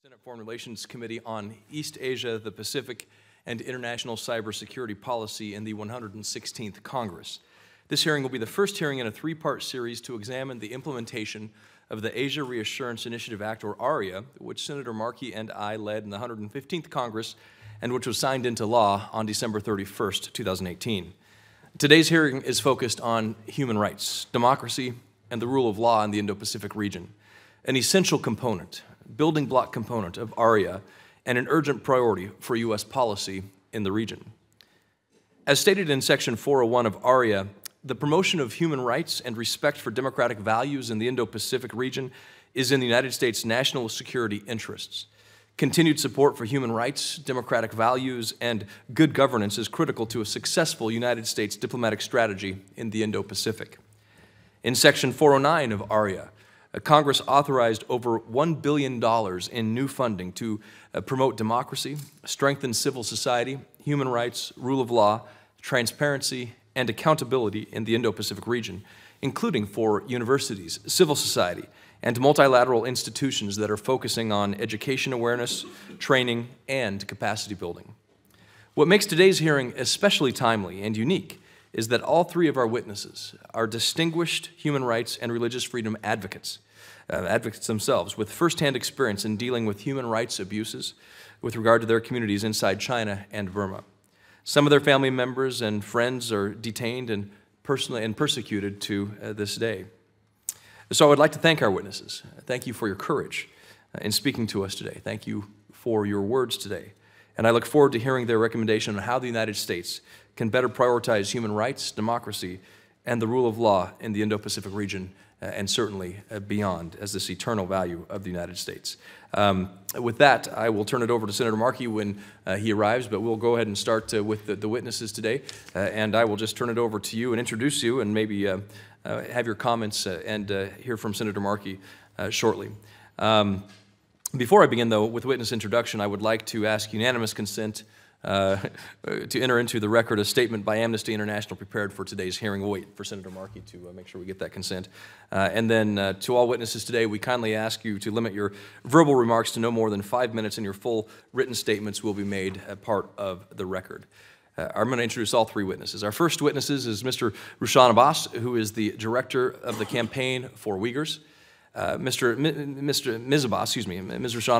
Senate Foreign Relations Committee on East Asia, the Pacific, and International Cybersecurity Policy in the 116th Congress. This hearing will be the first hearing in a three-part series to examine the implementation of the Asia Reassurance Initiative Act, or Aria, which Senator Markey and I led in the 115th Congress and which was signed into law on December 31st, 2018. Today's hearing is focused on human rights, democracy, and the rule of law in the Indo-Pacific region, an essential component, building block component of Aria, and an urgent priority for U.S. policy in the region. As stated in Section 401 of Aria, the promotion of human rights and respect for democratic values in the Indo-Pacific region is in the United States' national security interests. Continued support for human rights, democratic values, and good governance is critical to a successful United States diplomatic strategy in the Indo-Pacific. In Section 409 of Aria, Congress authorized over $1 billion in new funding to promote democracy, strengthen civil society, human rights, rule of law, transparency, and accountability in the Indo-Pacific region, including for universities, civil society, and multilateral institutions that are focusing on education awareness, training, and capacity building. What makes today's hearing especially timely and unique is that all three of our witnesses are distinguished human rights and religious freedom advocates, advocates themselves with firsthand experience in dealing with human rights abuses with regard to their communities inside China and Burma. Some of their family members and friends are detained and persecuted to this day. So I would like to thank our witnesses. Thank you for your courage in speaking to us today. Thank you for your words today. And I look forward to hearing their recommendation on how the United States can better prioritize human rights, democracy, and the rule of law in the Indo-Pacific region, and certainly beyond, as this eternal value of the United States. With that, I will turn it over to Senator Markey when he arrives, but we'll go ahead and start with the witnesses today, and I will just turn it over to you and introduce you and maybe have your comments and hear from Senator Markey shortly. Before I begin, though, with witness introduction, I would like to ask unanimous consent to enter into the record a statement by Amnesty International prepared for today's hearing. We'll wait for Senator Markey to make sure we get that consent. And then to all witnesses today, we kindly ask you to limit your verbal remarks to no more than 5 minutes, and your full written statements will be made a part of the record. I'm going to introduce all three witnesses. Our first witness is Mr. Rushan Abbas, who is the director of the Campaign for Uyghurs. Ms. Rushan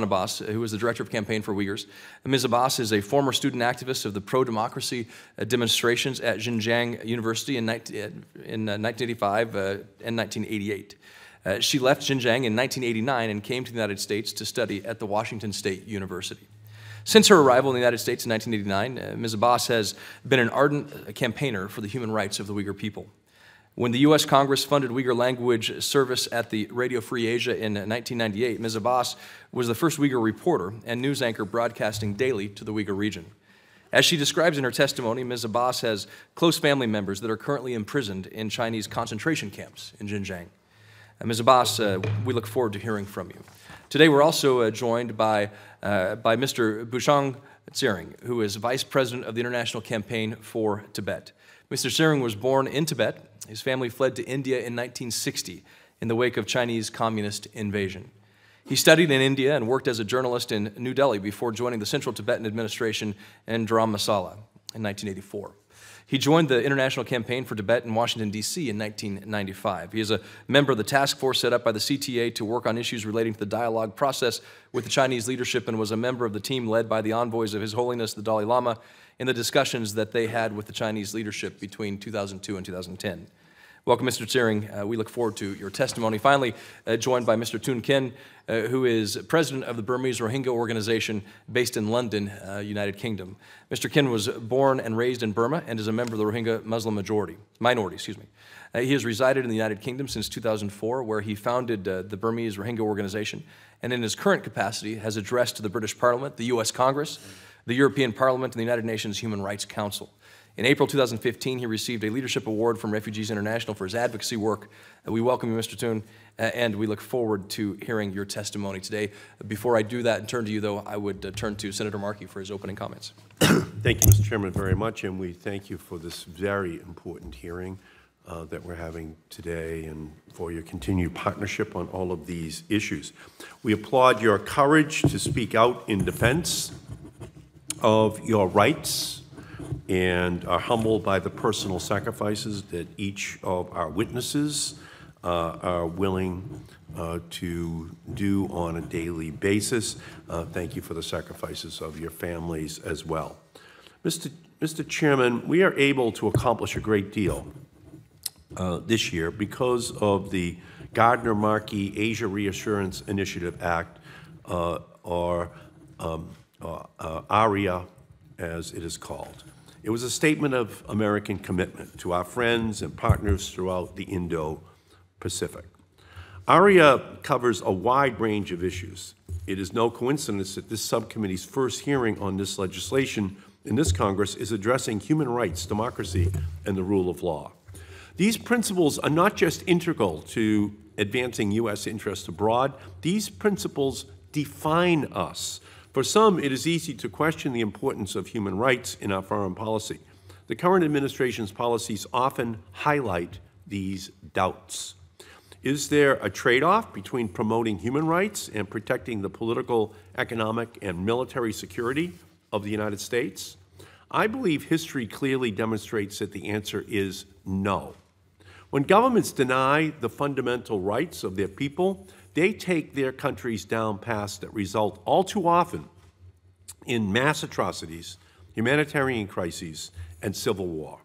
Abbas, who is the director of Campaign for Uyghurs. Ms. Abbas is a former student activist of the pro-democracy demonstrations at Xinjiang University in 1985 and 1988. She left Xinjiang in 1989 and came to the United States to study at the Washington State University. Since her arrival in the United States in 1989, Ms. Abbas has been an ardent campaigner for the human rights of the Uyghur people. When the U.S. Congress funded Uyghur language service at the Radio Free Asia in 1998, Ms. Abbas was the first Uyghur reporter and news anchor broadcasting daily to the Uyghur region. As she describes in her testimony, Ms. Abbas has close family members that are currently imprisoned in Chinese concentration camps in Xinjiang. Ms. Abbas, we look forward to hearing from you. Today we're also joined by Mr. Bushang Tsering, who is Vice President of the International Campaign for Tibet. Mr. Tsering was born in Tibet. His family fled to India in 1960 in the wake of Chinese communist invasion. He studied in India and worked as a journalist in New Delhi before joining the Central Tibetan Administration in Dharamsala in 1984. He joined the International Campaign for Tibet in Washington, D.C. in 1995. He is a member of the task force set up by the CTA to work on issues relating to the dialogue process with the Chinese leadership and was a member of the team led by the envoys of His Holiness the Dalai Lama in the discussions that they had with the Chinese leadership between 2002 and 2010. Welcome, Mr. Tsering. We look forward to your testimony. Finally, joined by Mr. Toon Ken, who is president of the Burmese Rohingya organization based in London, United Kingdom. Mr. Ken was born and raised in Burma and is a member of the Rohingya Muslim minority. He has resided in the United Kingdom since 2004, where he founded the Burmese Rohingya organization, and in his current capacity has addressed to the British Parliament, the U.S. Congress, the European Parliament, and the United Nations Human Rights Council. In April 2015, he received a Leadership Award from Refugees International for his advocacy work. We welcome you, Mr. Toon, and we look forward to hearing your testimony today. Before I do that and turn to you, though, I would turn to Senator Markey for his opening comments. Thank you, Mr. Chairman, very much, and we thank you for this very important hearing. that we're having today and for your continued partnership on all of these issues. We applaud your courage to speak out in defense of your rights and are humbled by the personal sacrifices that each of our witnesses are willing to do on a daily basis. Thank you for the sacrifices of your families as well. Mr. Chairman, we are able to accomplish a great deal this year because of the Gardner-Markey Asia Reassurance Initiative Act, or Aria, as it is called. It was a statement of American commitment to our friends and partners throughout the Indo-Pacific. Aria covers a wide range of issues. It is no coincidence that this subcommittee's first hearing on this legislation in this Congress is addressing human rights, democracy, and the rule of law. These principles are not just integral to advancing U.S. interests abroad. These principles define us. For some, it is easy to question the importance of human rights in our foreign policy. The current administration's policies often highlight these doubts. Is there a trade-off between promoting human rights and protecting the political, economic, and military security of the United States? I believe history clearly demonstrates that the answer is no. When governments deny the fundamental rights of their people, they take their countries down paths that result all too often in mass atrocities, humanitarian crises, and civil war.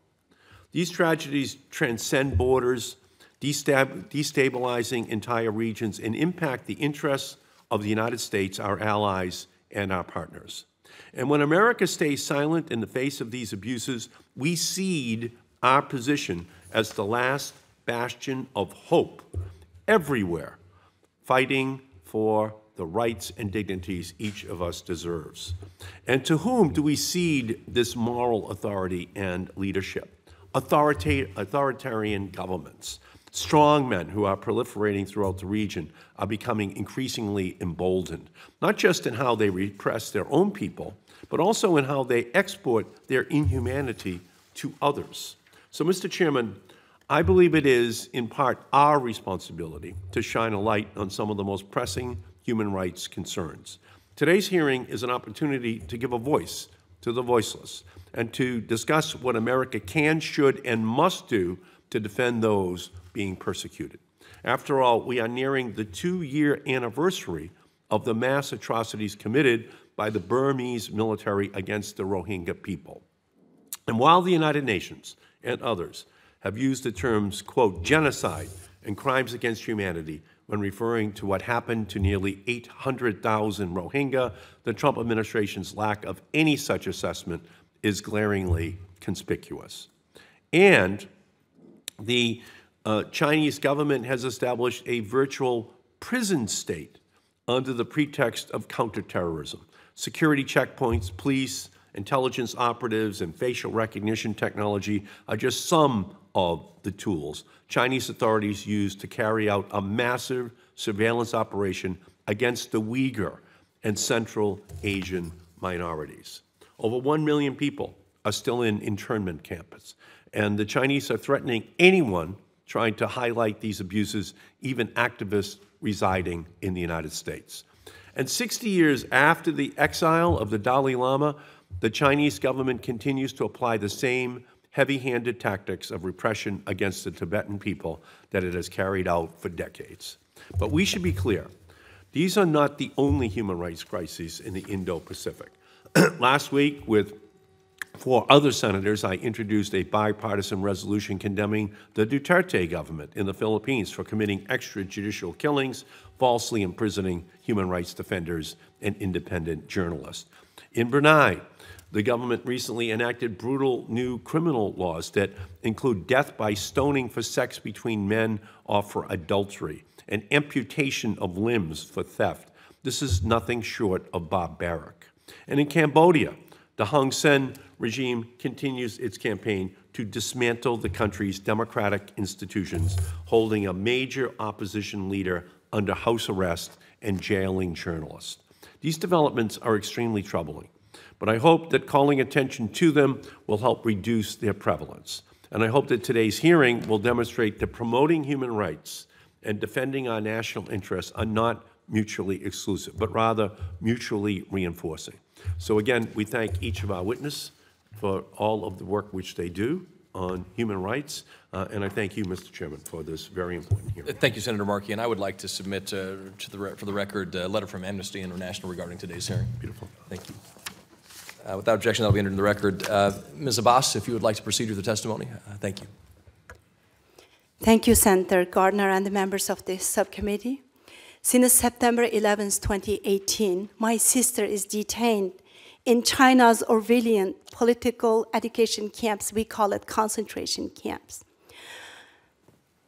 These tragedies transcend borders, destabilizing entire regions, and impact the interests of the United States, our allies, and our partners. And when America stays silent in the face of these abuses, we cede our position as the last bastion of hope everywhere, fighting for the rights and dignities each of us deserves. And to whom do we cede this moral authority and leadership? Authoritarian governments. Strong men who are proliferating throughout the region are becoming increasingly emboldened, not just in how they repress their own people, but also in how they export their inhumanity to others. So, Mr. Chairman, I believe it is, in part, our responsibility to shine a light on some of the most pressing human rights concerns. Today's hearing is an opportunity to give a voice to the voiceless and to discuss what America can, should, and must do to defend those being persecuted. After all, we are nearing the 2-year anniversary of the mass atrocities committed by the Burmese military against the Rohingya people. And while the United Nations and others have used the terms, quote, genocide and crimes against humanity when referring to what happened to nearly 800,000 Rohingya, the Trump administration's lack of any such assessment is glaringly conspicuous. And the Chinese government has established a virtual prison state under the pretext of counterterrorism. Security checkpoints, police, intelligence operatives, and facial recognition technology are just some of the tools Chinese authorities use to carry out a massive surveillance operation against the Uyghur and Central Asian minorities. Over 1 million people are still in internment camps, and the Chinese are threatening anyone trying to highlight these abuses, even activists residing in the United States. And 60 years after the exile of the Dalai Lama, the Chinese government continues to apply the same heavy-handed tactics of repression against the Tibetan people that it has carried out for decades. But we should be clear, these are not the only human rights crises in the Indo-Pacific. Last week, with 4 other senators, I introduced a bipartisan resolution condemning the Duterte government in the Philippines for committing extrajudicial killings, falsely imprisoning human rights defenders and independent journalists. In Brunei, the government recently enacted brutal new criminal laws that include death by stoning for sex between men or for adultery, and amputation of limbs for theft. This is nothing short of barbaric. And in Cambodia, the Hun Sen regime continues its campaign to dismantle the country's democratic institutions, holding a major opposition leader under house arrest and jailing journalists. These developments are extremely troubling, but I hope that calling attention to them will help reduce their prevalence. And I hope that today's hearing will demonstrate that promoting human rights and defending our national interests are not mutually exclusive, but rather mutually reinforcing. So again, we thank each of our witnesses for all of the work which they do on human rights, and I thank you, Mr. Chairman, for this very important hearing. Thank you, Senator Markey, and I would like to submit for the record a letter from Amnesty International regarding today's hearing. Beautiful. Thank you. Without objection, that will be entered in the record. Ms. Abbas, if you would like to proceed with the testimony, thank you. Thank you, Senator Gardner and the members of this subcommittee. Since September 11, 2018, my sister is detained in China's Orwellian political education camps. We call it concentration camps.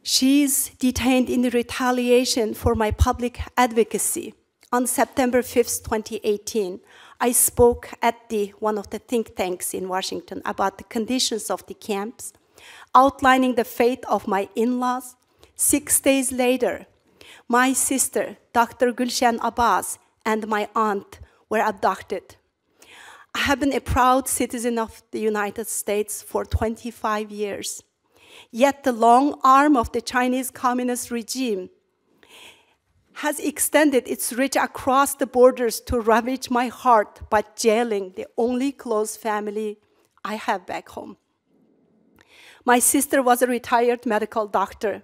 She's detained in retaliation for my public advocacy. On September 5th, 2018, I spoke at one of the think tanks in Washington about the conditions of the camps, outlining the fate of my in-laws. 6 days later, my sister, Dr. Gulshan Abbas, and my aunt were abducted. I have been a proud citizen of the United States for 25 years. Yet the long arm of the Chinese Communist regime has extended its reach across the borders to ravage my heart by jailing the only close family I have back home. My sister was a retired medical doctor.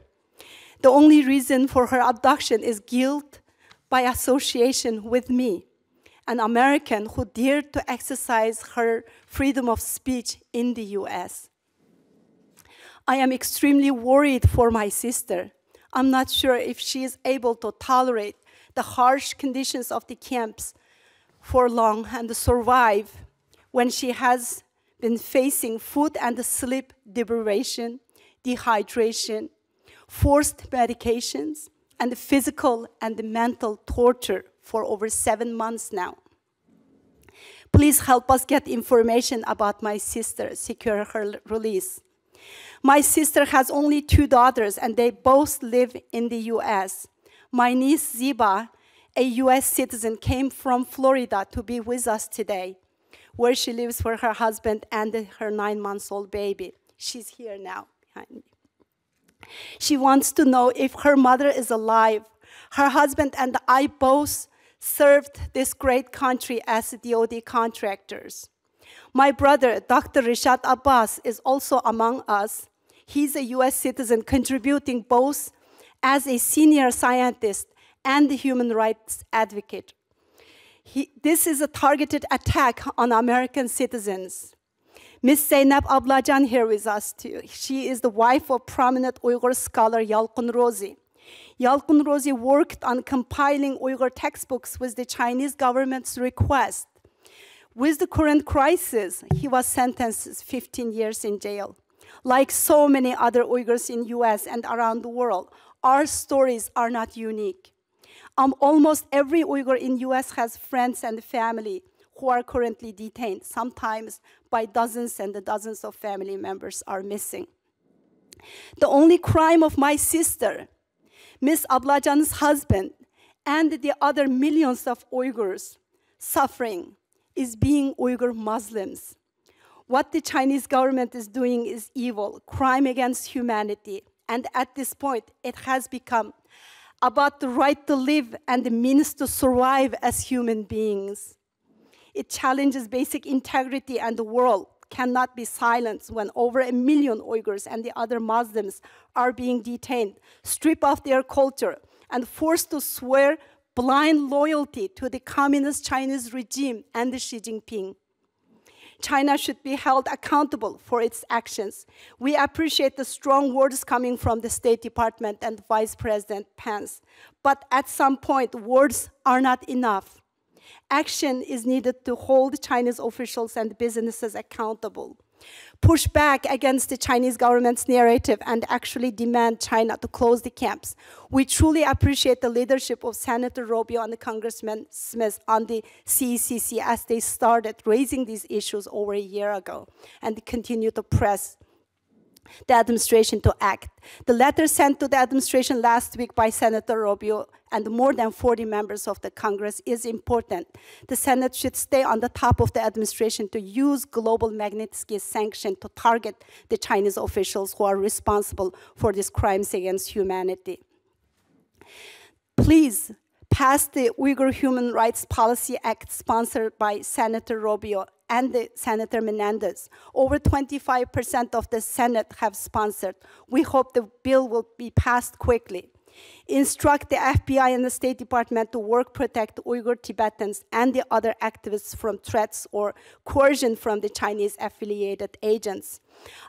The only reason for her abduction is guilt by association with me, an American who dared to exercise her freedom of speech in the US. I am extremely worried for my sister. I'm not sure if she is able to tolerate the harsh conditions of the camps for long and survive when she has been facing food and sleep deprivation, dehydration, forced medications, and physical and mental torture for over 7 months now. Please help us get information about my sister, secure her release. My sister has only 2 daughters, and they both live in the US. My niece, Ziba, a US citizen, came from Florida to be with us today, where she lives with her husband and her 9-month-old baby. She's here now behind me. She wants to know if her mother is alive. Her husband and I both served this great country as DoD contractors. My brother, Dr. Rishad Abbas, is also among us. He's a US citizen contributing both as a senior scientist and a human rights advocate. This is a targeted attack on American citizens. Ms. Zeynep Ablajan here with us too. She is the wife of prominent Uyghur scholar Yalqun Rozi. Yalqun Rozi worked on compiling Uyghur textbooks with the Chinese government's request. With the current crisis, he was sentenced to 15 years in jail. Like so many other Uyghurs in US and around the world, our stories are not unique. Almost every Uyghur in US has friends and family who are currently detained. Sometimes by dozens and the dozens of family members are missing. The only crime of my sister, Ms. Ablajan's husband, and the other millions of Uyghurs suffering is being Uyghur Muslims. What the Chinese government is doing is evil, crime against humanity, and at this point, it has become about the right to live and the means to survive as human beings. It challenges basic integrity, and the world cannot be silenced when over 1 million Uyghurs and the other Muslims are being detained, stripped of their culture, and forced to swear blind loyalty to the communist Chinese regime and Xi Jinping. China should be held accountable for its actions. We appreciate the strong words coming from the State Department and Vice President Pence, but at some point, words are not enough. Action is needed to hold Chinese officials and businesses accountable. Push back against the Chinese government's narrative and actually demand China to close the camps. We truly appreciate the leadership of Senator Rubio and Congressman Smith on the CECC as they started raising these issues over a year ago and continue to press. the administration to act. The letter sent to the administration last week by Senator Rubio and more than 40 members of the Congress is important. The Senate should stay on the top of the administration to use global Magnitsky sanction to target the Chinese officials who are responsible for these crimes against humanity. Please pass the Uyghur Human Rights Policy Act sponsored by Senator Rubio and Senator Menendez. Over 25% of the Senate have sponsored. We hope the bill will be passed quickly. Instruct the FBI and the State Department to work protect Uyghur Tibetans and the other activists from threats or coercion from the Chinese affiliated agents.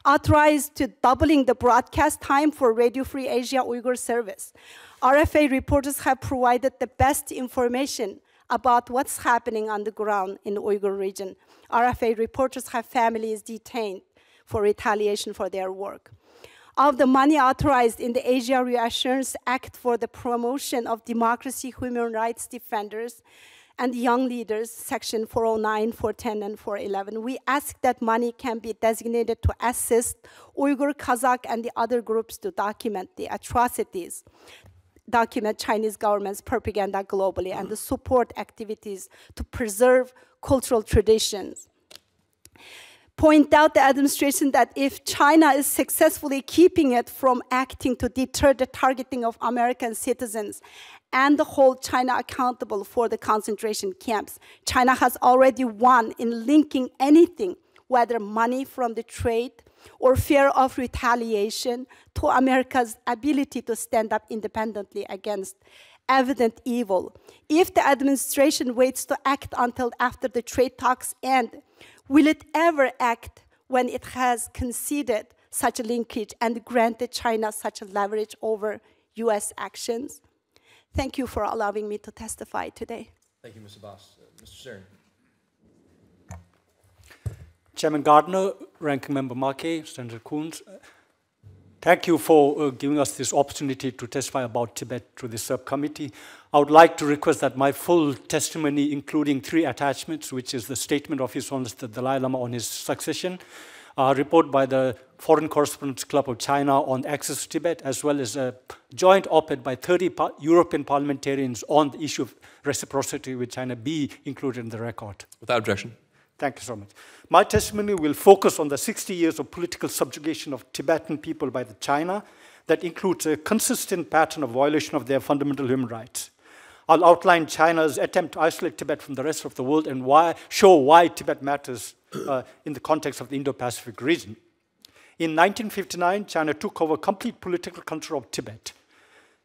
Authorize to doubling the broadcast time for Radio Free Asia Uyghur service. RFA reporters have provided the best information about what's happening on the ground in the Uyghur region. RFA reporters have families detained for retaliation for their work. Of the money authorized in the Asia Reassurance Act for the promotion of democracy, human rights defenders, and young leaders, Section 409, 410, and 411, we ask that money can be designated to assist Uyghur, Kazakh, and the other groups to document the atrocities, document Chinese government's propaganda globally, and to support activities to preserve cultural traditions. Point out the administration that if China is successfully keeping it from acting to deter the targeting of American citizens and hold China accountable for the concentration camps, China has already won in linking anything, whether money from the trade or fear of retaliation, to America's ability to stand up independently against evident evil. If the administration waits to act until after the trade talks end, will it ever act when it has conceded such a linkage and granted China such a leverage over US actions? Thank you for allowing me to testify today. Thank you, Ms. Abbas. Mr. Sarin. Chairman Gardner, Ranking Member Markey, Senator Coons, thank you for giving us this opportunity to testify about Tibet to the subcommittee. I would like to request that my full testimony, including 3 attachments, which is the statement of His Holiness the Dalai Lama on his succession, a report by the Foreign Correspondents Club of China on access to Tibet, as well as a joint op-ed by 30 European parliamentarians on the issue of reciprocity with China, be included in the record. Without objection. Thank you so much. My testimony will focus on the 60 years of political subjugation of Tibetan people by China that includes a consistent pattern of violation of their fundamental human rights. I'll outline China's attempt to isolate Tibet from the rest of the world and show why Tibet matters in the context of the Indo-Pacific region. In 1959, China took over complete political control of Tibet.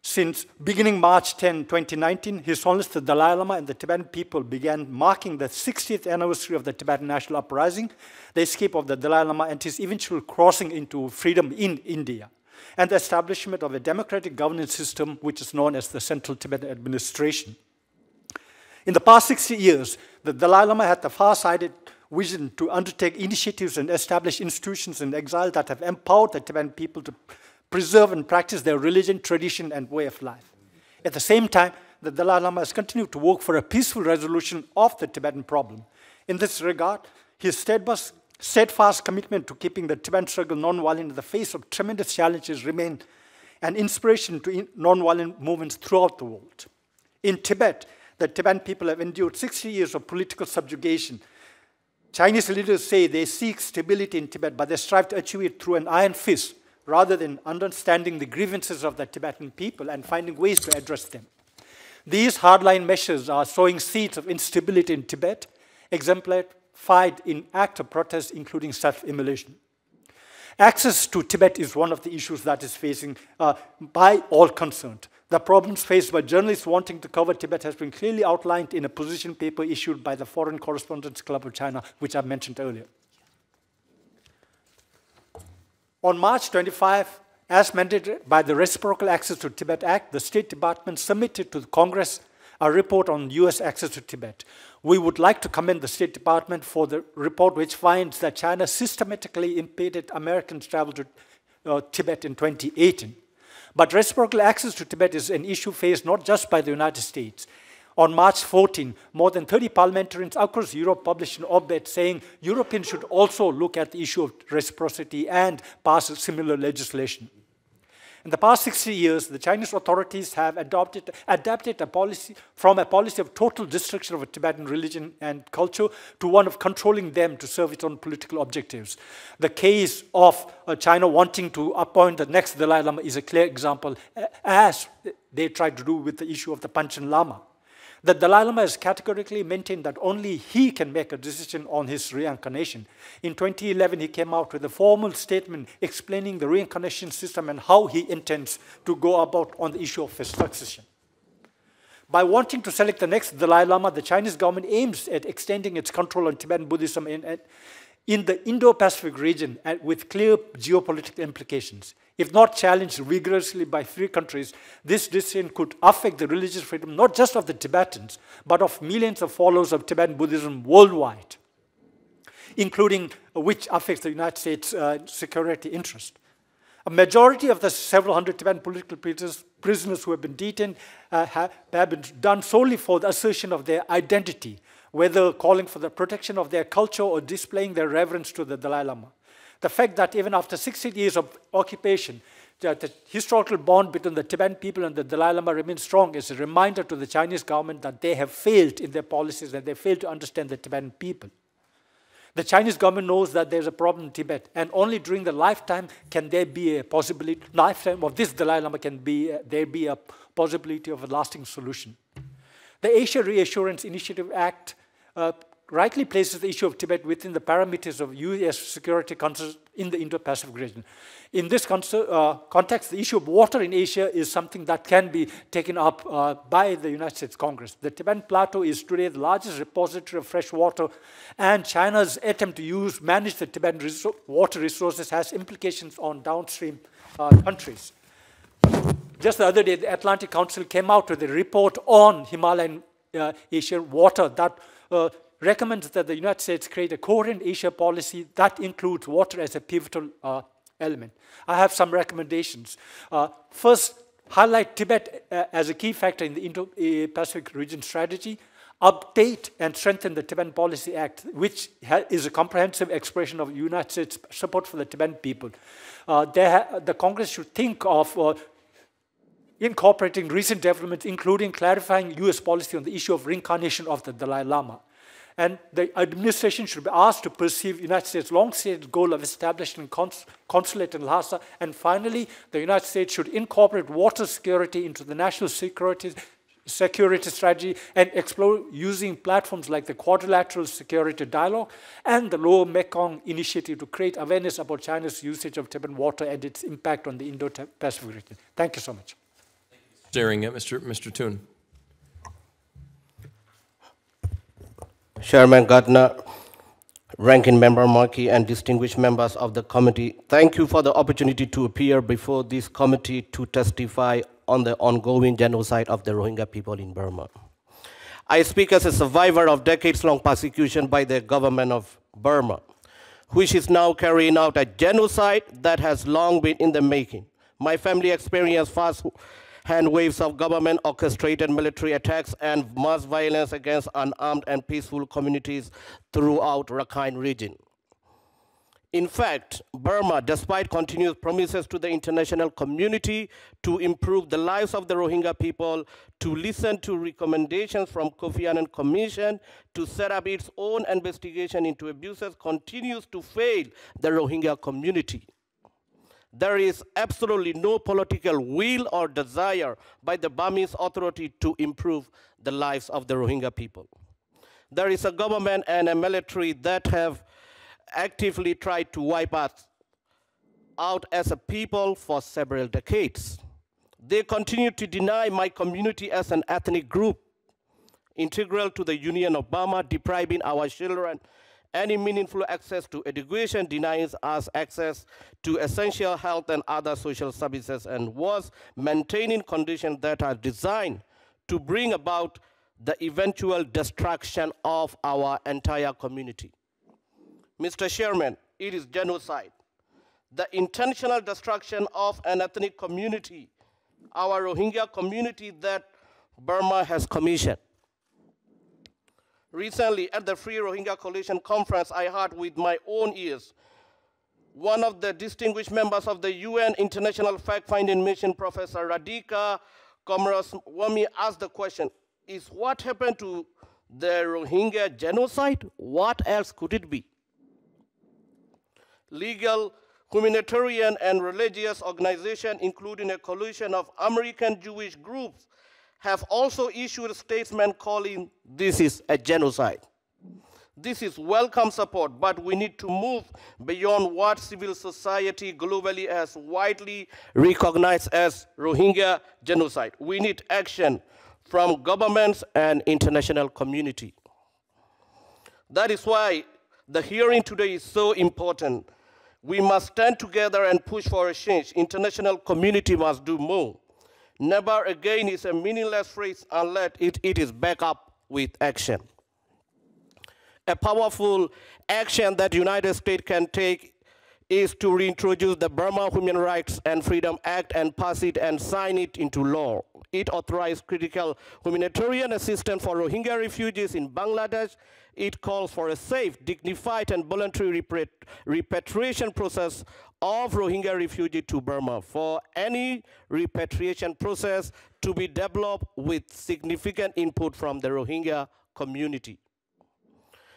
Since beginning March 10, 2019, His Holiness the Dalai Lama and the Tibetan people began marking the 60th anniversary of the Tibetan national uprising, the escape of the Dalai Lama and his eventual crossing into freedom in India, and the establishment of a democratic governance system which is known as the Central Tibetan Administration. In the past 60 years, the Dalai Lama had the far-sighted vision to undertake initiatives and establish institutions in exile that have empowered the Tibetan people to preserve and practice their religion, tradition, and way of life. At the same time, the Dalai Lama has continued to work for a peaceful resolution of the Tibetan problem. In this regard, his steadfast commitment to keeping the Tibetan struggle non-violent in the face of tremendous challenges remain an inspiration to non-violent movements throughout the world. In Tibet, the Tibetan people have endured 60 years of political subjugation. Chinese leaders say they seek stability in Tibet, but they strive to achieve it through an iron fist, rather than understanding the grievances of the Tibetan people and finding ways to address them. These hardline measures are sowing seeds of instability in Tibet, exemplified in acts of protest, including self-immolation. Access to Tibet is one of the issues that is facing by all concerned. The problems faced by journalists wanting to cover Tibet has been clearly outlined in a position paper issued by the Foreign Correspondents Club of China, which I mentioned earlier. On March 25, as mandated by the Reciprocal Access to Tibet Act, the State Department submitted to the Congress a report on US access to Tibet. We would like to commend the State Department for the report, which finds that China systematically impeded Americans' travel to Tibet in 2018. But reciprocal access to Tibet is an issue faced not just by the United States. On March 14, more than 30 parliamentarians across Europe published an op-ed saying Europeans should also look at the issue of reciprocity and pass similar legislation. In the past 60 years, the Chinese authorities have adapted a policy from a policy of total destruction of Tibetan religion and culture to one of controlling them to serve its own political objectives. The case of China wanting to appoint the next Dalai Lama is a clear example, as they tried to do with the issue of the Panchen Lama. The Dalai Lama has categorically maintained that only he can make a decision on his reincarnation. In 2011, he came out with a formal statement explaining the reincarnation system and how he intends to go about on the issue of his succession. By wanting to select the next Dalai Lama, the Chinese government aims at extending its control on Tibetan Buddhism in the Indo-Pacific region with clear geopolitical implications. If not challenged rigorously by free countries, this decision could affect the religious freedom not just of the Tibetans, but of millions of followers of Tibetan Buddhism worldwide, including which affects the United States' security interest. A majority of the several hundred Tibetan political prisoners who have been detained have been done solely for the assertion of their identity, whether calling for the protection of their culture or displaying their reverence to the Dalai Lama. The fact that even after 60 years of occupation, the historical bond between the Tibetan people and the Dalai Lama remains strong is a reminder to the Chinese government that they have failed in their policies and they failed to understand the Tibetan people. The Chinese government knows that there's a problem in Tibet, and only during the lifetime can there be a possibility, lifetime of this Dalai Lama can be, there be a possibility of a lasting solution. The Asia Reassurance Initiative Act rightly places the issue of Tibet within the parameters of U.S. security concerns in the Indo-Pacific region. In this context, the issue of water in Asia is something that can be taken up by the United States Congress. The Tibetan Plateau is today the largest repository of fresh water, and China's attempt to manage the Tibetan water resources has implications on downstream countries. Just the other day, the Atlantic Council came out with a report on Himalayan Asian water that recommends that the United States create a coherent Asia policy that includes water as a pivotal element. I have some recommendations. First, highlight Tibet as a key factor in the Indo-Pacific region strategy. Update and strengthen the Tibetan Policy Act, which is a comprehensive expression of United States support for the Tibetan people. The Congress should think of incorporating recent developments, including clarifying U.S. policy on the issue of reincarnation of the Dalai Lama. And the administration should be asked to pursue United States' long-stated goal of establishing consulate in Lhasa. And finally, the United States should incorporate water security into the national security strategy and explore using platforms like the Quadrilateral Security Dialogue and the Lower Mekong Initiative to create awareness about China's usage of Tibetan water and its impact on the Indo-Pacific region. Thank you so much. Sharing it, Mr. Toon. Chairman Gardner, Ranking Member Markey, and distinguished members of the committee, thank you for the opportunity to appear before this committee to testify on the ongoing genocide of the Rohingya people in Burma. I speak as a survivor of decades-long persecution by the government of Burma, which is now carrying out a genocide that has long been in the making. My family experienced first-hand waves of government-orchestrated military attacks and mass violence against unarmed and peaceful communities throughout Rakhine region. In fact, Burma, despite continuous promises to the international community to improve the lives of the Rohingya people, to listen to recommendations from Kofi Annan Commission, to set up its own investigation into abuses, continues to fail the Rohingya community. There is absolutely no political will or desire by the Burmese authority to improve the lives of the Rohingya people. There is a government and a military that have actively tried to wipe us out as a people for several decades. They continue to deny my community as an ethnic group integral to the Union of Burma, depriving our children any meaningful access to education, denies us access to essential health and other social services, and was maintaining conditions that are designed to bring about the eventual destruction of our entire community. Mr. Chairman, it is genocide. The intentional destruction of an ethnic community, our Rohingya community, that Burma has commissioned. Recently, at the Free Rohingya Coalition conference, I heard with my own ears one of the distinguished members of the UN International Fact-Finding Mission, Professor Radhika Kumaraswamy, asked the question, is what happened to the Rohingya genocide? What else could it be? Legal, humanitarian, and religious organizations, including a coalition of American Jewish groups, have also issued a statement calling this is a genocide. This is welcome support, but we need to move beyond what civil society globally has widely recognized as Rohingya genocide. We need action from governments and international community. That is why the hearing today is so important. We must stand together and push for a change. International community must do more. Never again is a meaningless phrase unless it is backed up with action. A powerful action that the United States can take is to reintroduce the Burma Human Rights and Freedom Act and pass it and sign it into law. It authorizes critical humanitarian assistance for Rohingya refugees in Bangladesh. It calls for a safe, dignified, and voluntary repatriation process of Rohingya refugees to Burma, for any repatriation process to be developed with significant input from the Rohingya community.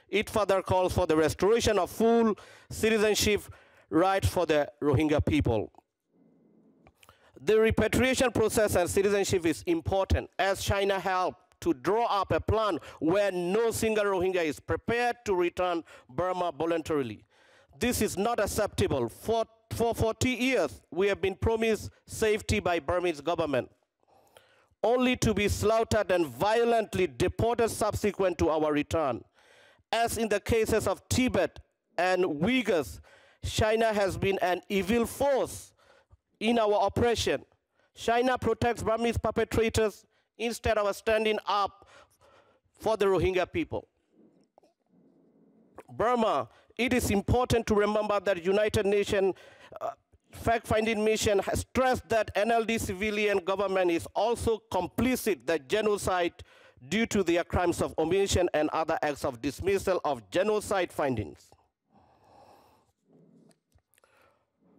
It further calls for the restoration of full citizenship rights for the Rohingya people. The repatriation process and citizenship is important, as China helped to draw up a plan where no single Rohingya is prepared to return Burma voluntarily. This is not acceptable. For 40 years, we have been promised safety by Burmese government, only to be slaughtered and violently deported subsequent to our return. As in the cases of Tibet and Uyghurs, China has been an evil force in our oppression. China protects Burmese perpetrators instead of standing up for the Rohingya people. Burma, it is important to remember that United Nations fact-finding mission has stressed that NLD civilian government is also complicit in genocide due to their crimes of omission and other acts of dismissal of genocide findings.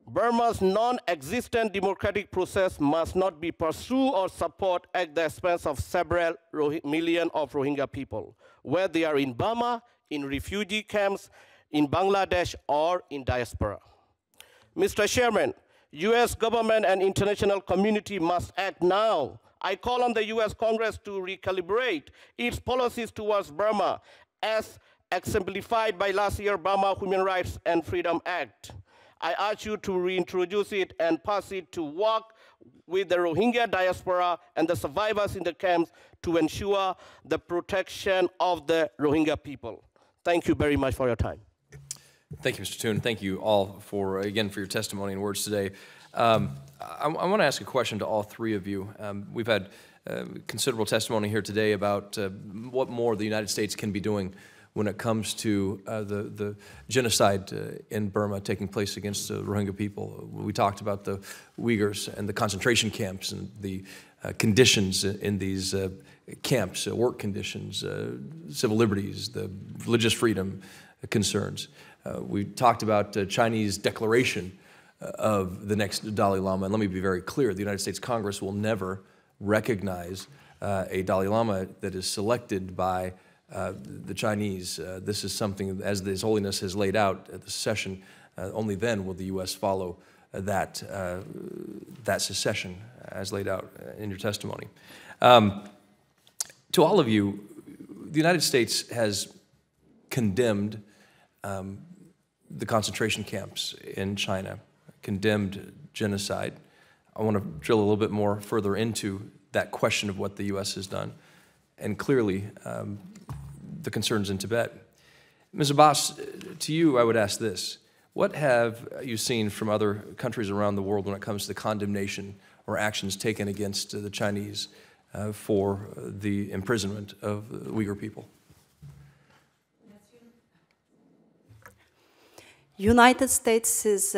Burma's non-existent democratic process must not be pursued or supported at the expense of several million of Rohingya people, whether they are in Burma, in refugee camps, in Bangladesh, or in diaspora. Mr. Chairman, US government and international community must act now. I call on the US Congress to recalibrate its policies towards Burma as exemplified by last year's Burma Human Rights and Freedom Act. I urge you to reintroduce it and pass it to work with the Rohingya diaspora and the survivors in the camps to ensure the protection of the Rohingya people. Thank you very much for your time. Thank you, Mr. Toon. Thank you all for, again, for your testimony and words today. I want to ask a question to all three of you. We've had considerable testimony here today about what more the United States can be doing when it comes to the genocide in Burma taking place against the Rohingya people. We talked about the Uyghurs and the concentration camps and the conditions in these camps, work conditions, civil liberties, the religious freedom concerns. We talked about the Chinese declaration of the next Dalai Lama. And let me be very clear, the United States Congress will never recognize a Dalai Lama that is selected by the Chinese. This is something, as His Holiness has laid out at the session, only then will the U.S. follow that secession as laid out in your testimony. To all of you, the United States has condemned the concentration camps in China, condemned genocide. I want to drill a little bit more further into that question of what the U.S. has done, and clearly the concerns in Tibet. Ms. Abbas, to you I would ask this. What have you seen from other countries around the world when it comes to condemnation or actions taken against the Chinese for the imprisonment of the Uyghur people? United States is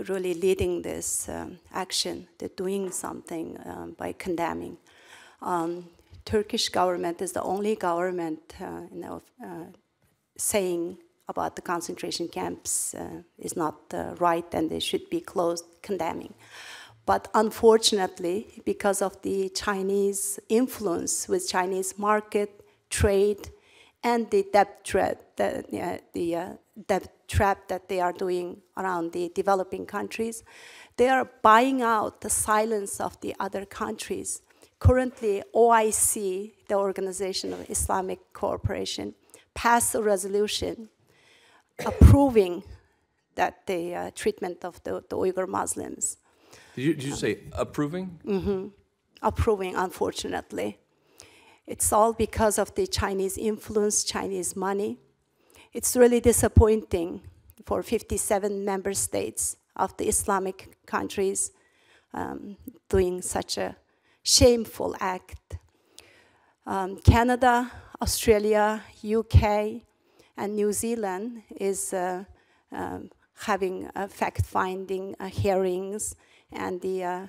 really leading this action. They're doing something by condemning. Turkish government is the only government saying about the concentration camps is not right and they should be closed, condemning. But unfortunately, because of the Chinese influence with Chinese market, trade, and the debt trap, debt trap that they are doing around the developing countries, they are buying out the silence of the other countries. Currently, OIC, the Organization of Islamic Cooperation, passed a resolution approving that the treatment of the Uyghur Muslims. Did you say approving? Mm-hmm. Approving, unfortunately. It's all because of the Chinese influence, Chinese money. It's really disappointing for 57 member states of the Islamic countries doing such a shameful act. Canada, Australia, UK, and New Zealand is having fact-finding hearings, and the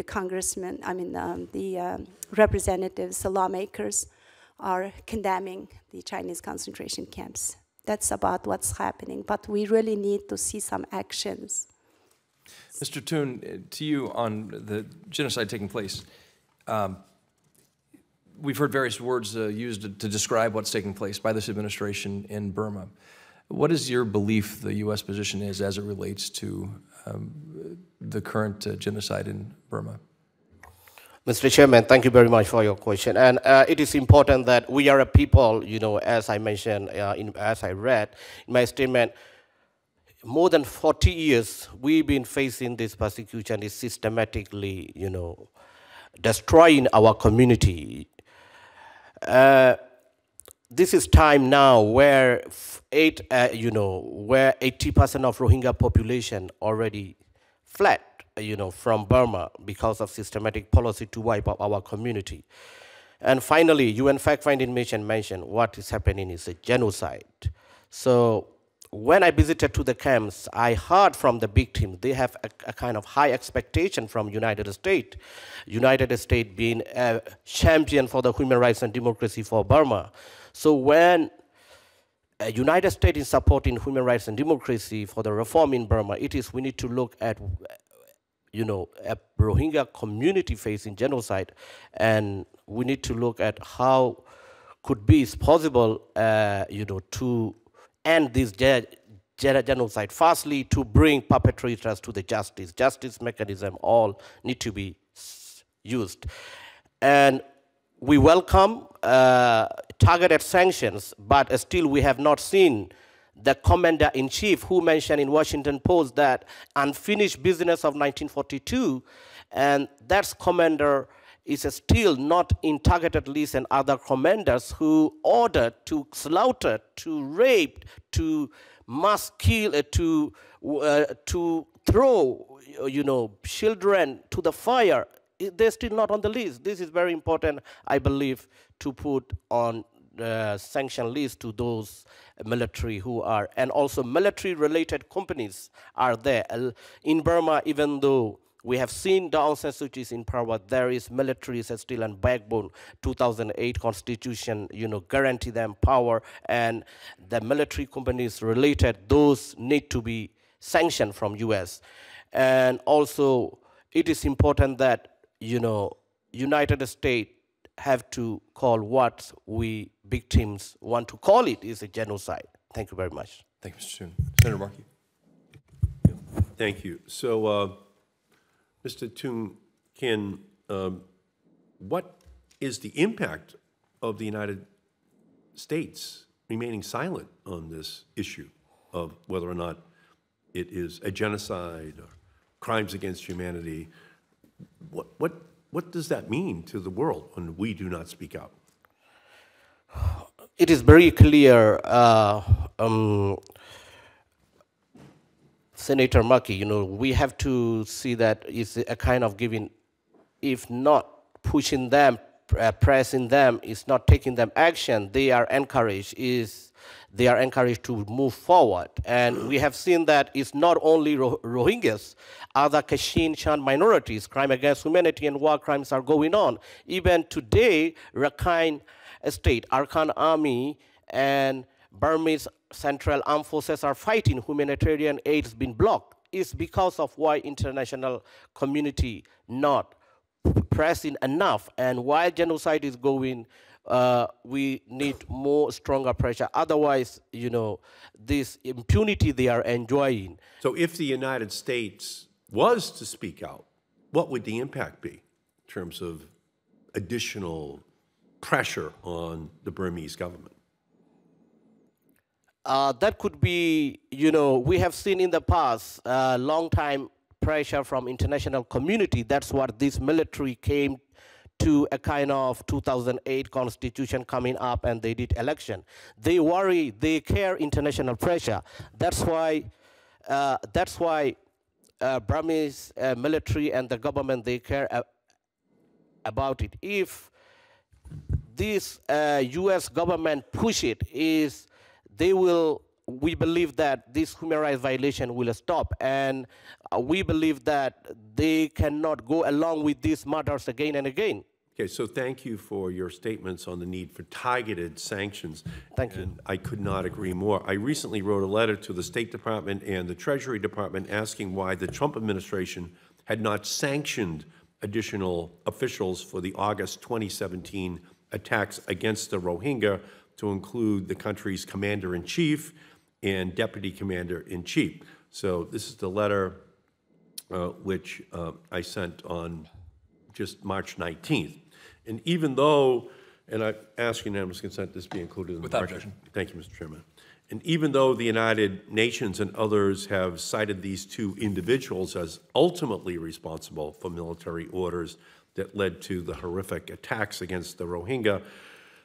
congressmen, the representatives, the lawmakers are condemning the Chinese concentration camps. That's about what's happening, but we really need to see some actions. Mr. Toon, to you on the genocide taking place. We've heard various words used to describe what's taking place by this administration in Burma. What is your belief the U.S. position is as it relates to the current genocide in Burma? Mr. Chairman, thank you very much for your question. And it is important that we are a people, you know, as I mentioned, as I read in my statement, more than 40 years we've been facing this persecution is systematically, you know, destroying our community. This is time now where where 80% of Rohingya population already fled, from Burma because of systematic policy to wipe out our community. And finally, UN fact-finding mission mentioned what is happening is a genocide. So when I visited to the camps, I heard from the victims, they have a kind of high expectation from United States. United States being a champion for the human rights and democracy for Burma. So when United States is supporting human rights and democracy for the reform in Burma, we need to look at, a Rohingya community facing genocide, and we need to look at how could be possible, to end this genocide. Firstly, to bring perpetrators to the justice. Justice mechanism all need to be used. And we welcome targeted sanctions, but still we have not seen the commander-in-chief who mentioned in Washington Post that unfinished business of 1942, and that commander is still not in targeted list, and other commanders who ordered to slaughter, to rape, to mass kill, to throw, children to the fire. They're still not on the list. This is very important, I believe, to put on the sanction list to those military who are, and also military-related companies are there. In Burma, even though we have seen the Aung San Suu Kyi in power, there is military still and backbone. 2008 constitution, guarantee them power, and the military companies related, those need to be sanctioned from US. And also, it is important that, United States have to call what we victims want to call it is a genocide. Thank you very much. Thank you, Mr. Toon. Senator Markey. Thank you. So, Mr. Toon, what is the impact of the United States remaining silent on this issue of whether or not it is a genocide or crimes against humanity? What does that mean to the world when we do not speak out? It is very clear, Senator Markey, we have to see that it's a kind of giving, if not pushing them, pressing them, is not taking them action, they are encouraged, is they are encouraged to move forward. And we have seen that it's not only Rohingyas, other Kachin Shan minorities, crime against humanity and war crimes are going on. Even today, Rakhine State, Arkan Army, and Burmese Central Armed Forces are fighting. Humanitarian aid has been blocked. It's because of why international community not pressing enough, and while genocide is going, we need more stronger pressure. Otherwise, you know, this impunity they are enjoying. So if the United States was to speak out, what would the impact be in terms of additional pressure on the Burmese government? That could be, you know, we have seen in the past long time pressure from international community. That's what this military came to, a kind of 2008 constitution coming up, and they did election. They worry, they care international pressure. That's why Burmese military and the government, they care about it. If this US government push it, is they will, we believe that this human rights violation will stop, and we believe that they cannot go along with these murders again and again. Okay, so thank you for your statements on the need for targeted sanctions. Thank you. I could not agree more. I recently wrote a letter to the State Department and the Treasury Department asking why the Trump administration had not sanctioned additional officials for the August 2017 attacks against the Rohingya, to include the country's commander-in-chief and deputy commander-in-chief. So this is the letter which I sent on just March 19th. And even though, and I ask unanimous consent this be included in the Without record. objection. Thank you, Mr. Chairman. And even though the United Nations and others have cited these two individuals as ultimately responsible for military orders that led to the horrific attacks against the Rohingya,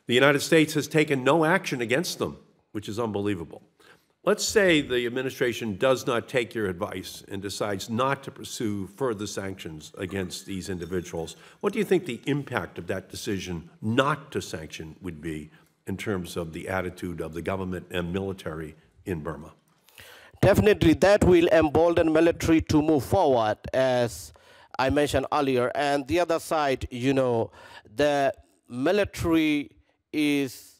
the United States has taken no action against them, which is unbelievable. Let's say the administration does not take your advice and decides not to pursue further sanctions against these individuals. What do you think the impact of that decision not to sanction would be in terms of the attitude of the government and military in Burma? Definitely, that will embolden military to move forward, as I mentioned earlier. And the other side, you know, the military is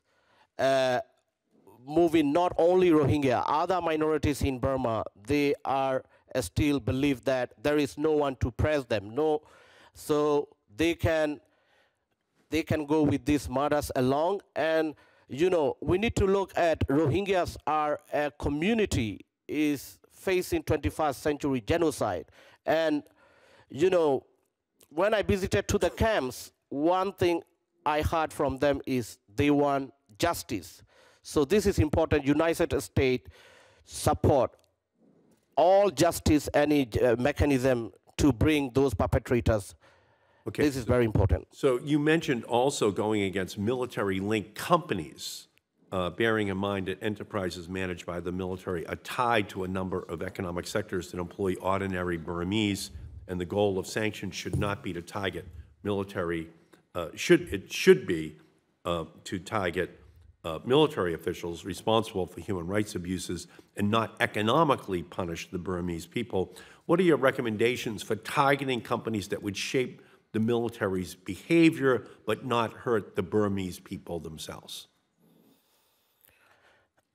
moving not only Rohingya, other minorities in Burma, they are still believe that there is no one to press them. No, so they can go with these murders along. And you know, we need to look at Rohingyas are a community is facing 21st century genocide. And you know, when I visited to the camps, one thing I heard from them is they want justice. So this is important. United States support all justice, any mechanism to bring those perpetrators. Okay, this is very important. So you mentioned also going against military-linked companies, bearing in mind that enterprises managed by the military are tied to a number of economic sectors that employ ordinary Burmese, and the goal of sanctions should not be to target military. It should be to target military officials responsible for human rights abuses and not economically punish the Burmese people. What are your recommendations for targeting companies that would shape the military's behavior but not hurt the Burmese people themselves?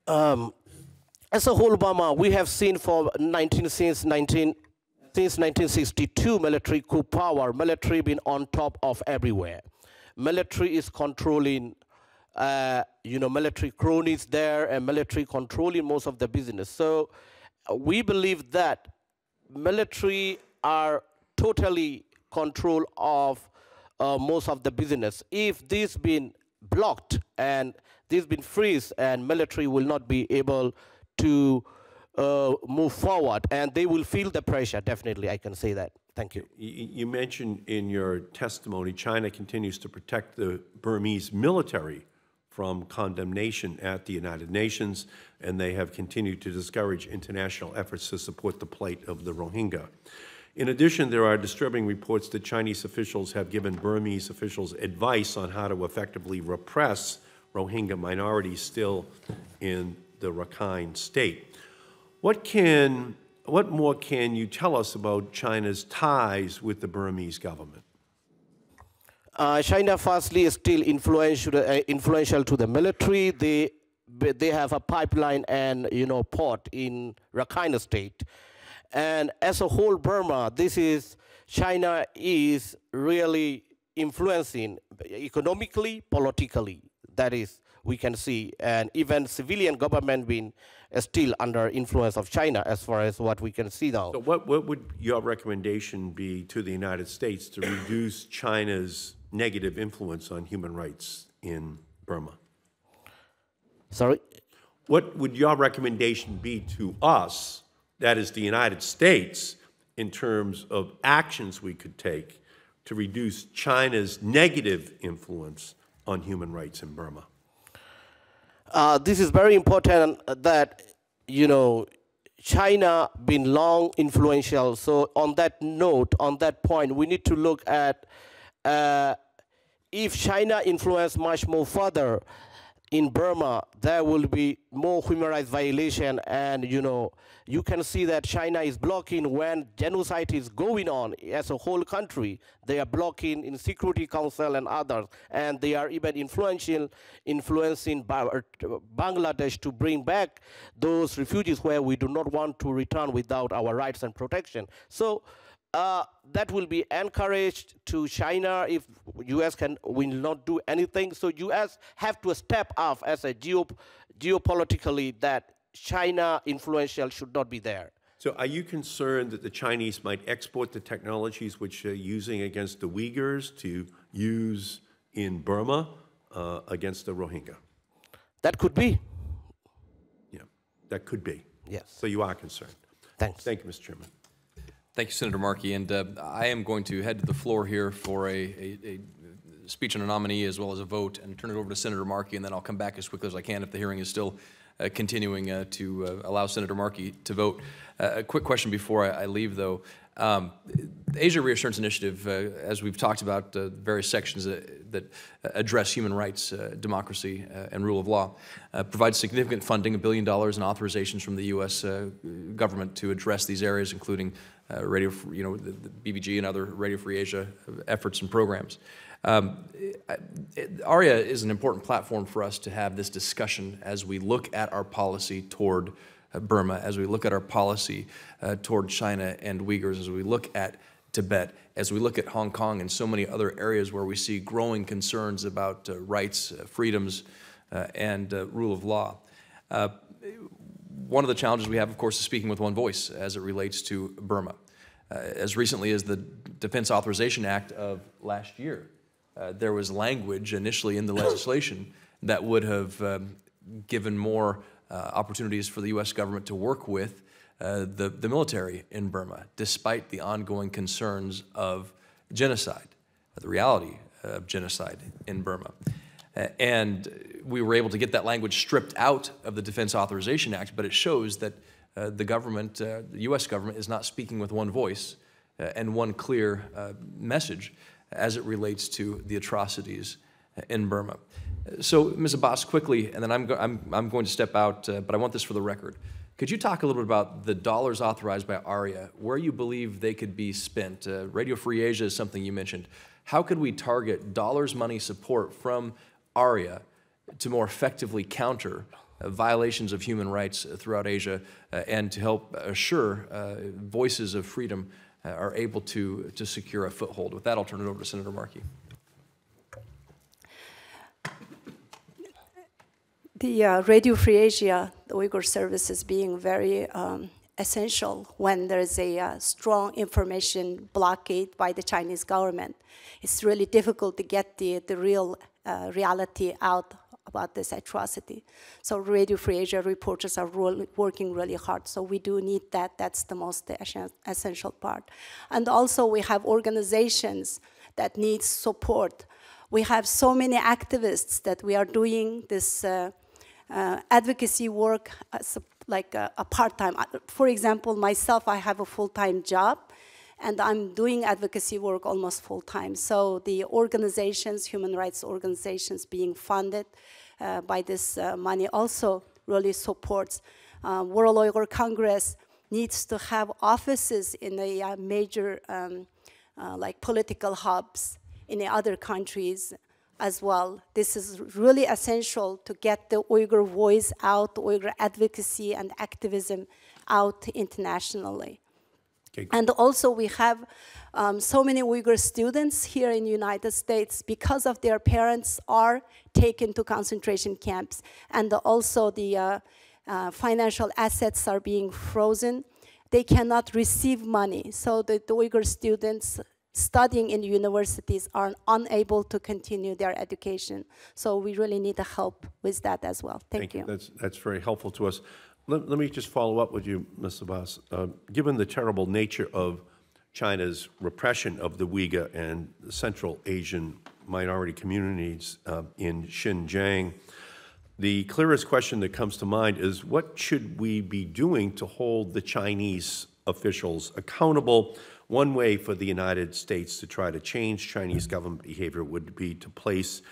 As a whole, Burma, we have seen for since 1962 military coup power, military been on top of everywhere. Military is controlling, you know, military cronies there, and military controlling most of the business. So we believe that military are totally control of most of the business. If this been blocked and this been freeze, and military will not be able to move forward, and they will feel the pressure, definitely, I can say that. Thank you. You mentioned in your testimony China continues to protect the Burmese military from condemnation at the United Nations, and they have continued to discourage international efforts to support the plight of the Rohingya. In addition, there are disturbing reports that Chinese officials have given Burmese officials advice on how to effectively repress Rohingya minority still in the Rakhine state. What more can you tell us about China's ties with the Burmese government? China, firstly, is still influential to the military. They have a pipeline and port in Rakhine State, and as a whole, Burma, China is really influencing economically, politically. That is, we can see, and even civilian government being still under influence of China, as far as what we can see now. So what would your recommendation be to the United States to reduce China's negative influence on human rights in Burma? Sorry? What would your recommendation be to us, that is the United States, in terms of actions we could take to reduce China's negative influence on human rights in Burma? This is very important that, China been long influential. So on that note, on that point, we need to look at if China influence much more further in Burma, there will be more human rights violation, and you can see that China is blocking when genocide is going on as a whole country. They are blocking in Security Council and others, and they are even influencing Bangladesh to bring back those refugees where we do not want to return without our rights and protection. So that will be encouraged to China if U.S. will not do anything. So U.S. have to step up as a geopolitically that China influential should not be there. So are you concerned that the Chinese might export the technologies which they're using against the Uyghurs to use in Burma against the Rohingya? That could be. Yeah, that could be. Yes. So you are concerned. Thanks. Thank you, Mr. Chairman. Thank you, Senator Markey. And I am going to head to the floor here for a speech on a nominee as well as a vote, and turn it over to Senator Markey, and then I'll come back as quickly as I can if the hearing is still continuing to allow Senator Markey to vote. A quick question before I leave, though. The Asia Reassurance Initiative, as we've talked about, various sections that address human rights, democracy, and rule of law, provides significant funding, $1 billion in authorizations from the U.S. Government to address these areas, including the BBG and other Radio Free Asia efforts and programs. Aria is an important platform for us to have this discussion as we look at our policy toward Burma, as we look at our policy toward China and Uyghurs, as we look at Tibet, as we look at Hong Kong and so many other areas where we see growing concerns about rights, freedoms, and rule of law. One of the challenges we have, of course, is speaking with one voice as it relates to Burma. As recently as the Defense Authorization Act of last year, there was language initially in the legislation that would have given more opportunities for the U.S. government to work with the military in Burma, despite the ongoing concerns of genocide, the reality of genocide in Burma. And we were able to get that language stripped out of the Defense Authorization Act, but it shows that the government, the U.S. government, is not speaking with one voice and one clear message as it relates to the atrocities in Burma. So, Ms. Abbas, quickly, and then I'm going to step out, but I want this for the record. Could you talk a little bit about the dollars authorized by Aria, where you believe they could be spent? Radio Free Asia is something you mentioned. How could we target money support from Aria to more effectively counter violations of human rights throughout Asia and to help assure voices of freedom are able to secure a foothold? With that, I'll turn it over to Senator Markey. The Radio Free Asia, the Uyghur services being very essential when there is a strong information blockade by the Chinese government. It's really difficult to get the real reality out about this atrocity. So Radio Free Asia reporters are working really hard. So we do need that. That's the most essential part. And also we have organizations that need support. We have so many activists that we are doing this advocacy work as like a part-time. For example, myself, I have a full-time job, and I'm doing advocacy work almost full-time. So the organizations, human rights organizations being funded by this money also really supports. World Uyghur Congress needs to have offices in the major like political hubs in the other countries as well. This is really essential to get the Uyghur voice out, Uyghur advocacy and activism out internationally. Okay. And also we have so many Uyghur students here in the United States because of their parents are taken to concentration camps, and also the financial assets are being frozen. They cannot receive money, so the Uyghur students studying in universities are unable to continue their education. So we really need the help with that as well. Thank you. That's very helpful to us. Let me just follow up with you, Ms. Abbas. Given the terrible nature of China's repression of the Uyghur and the Central Asian minority communities in Xinjiang, the clearest question that comes to mind is, what should we be doing to hold the Chinese officials accountable? One way for the United States to try to change Chinese government behavior would be to place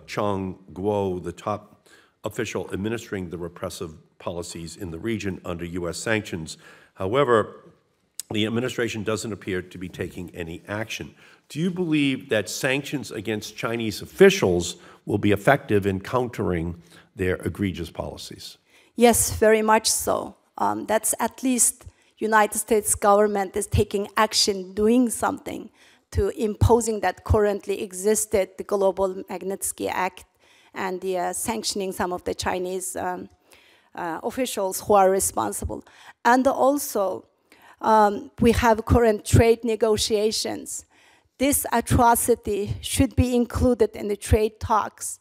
Chang Guo, the top official administering the repressive policies in the region, under U.S. sanctions. However, the administration doesn't appear to be taking any action. Do you believe that sanctions against Chinese officials will be effective in countering their egregious policies? Yes, very much so. That's at least United States government is taking action, doing something to imposing that currently existed, the Global Magnitsky Act, and the sanctioning some of the Chinese officials who are responsible. And also, we have current trade negotiations. This atrocity should be included in the trade talks.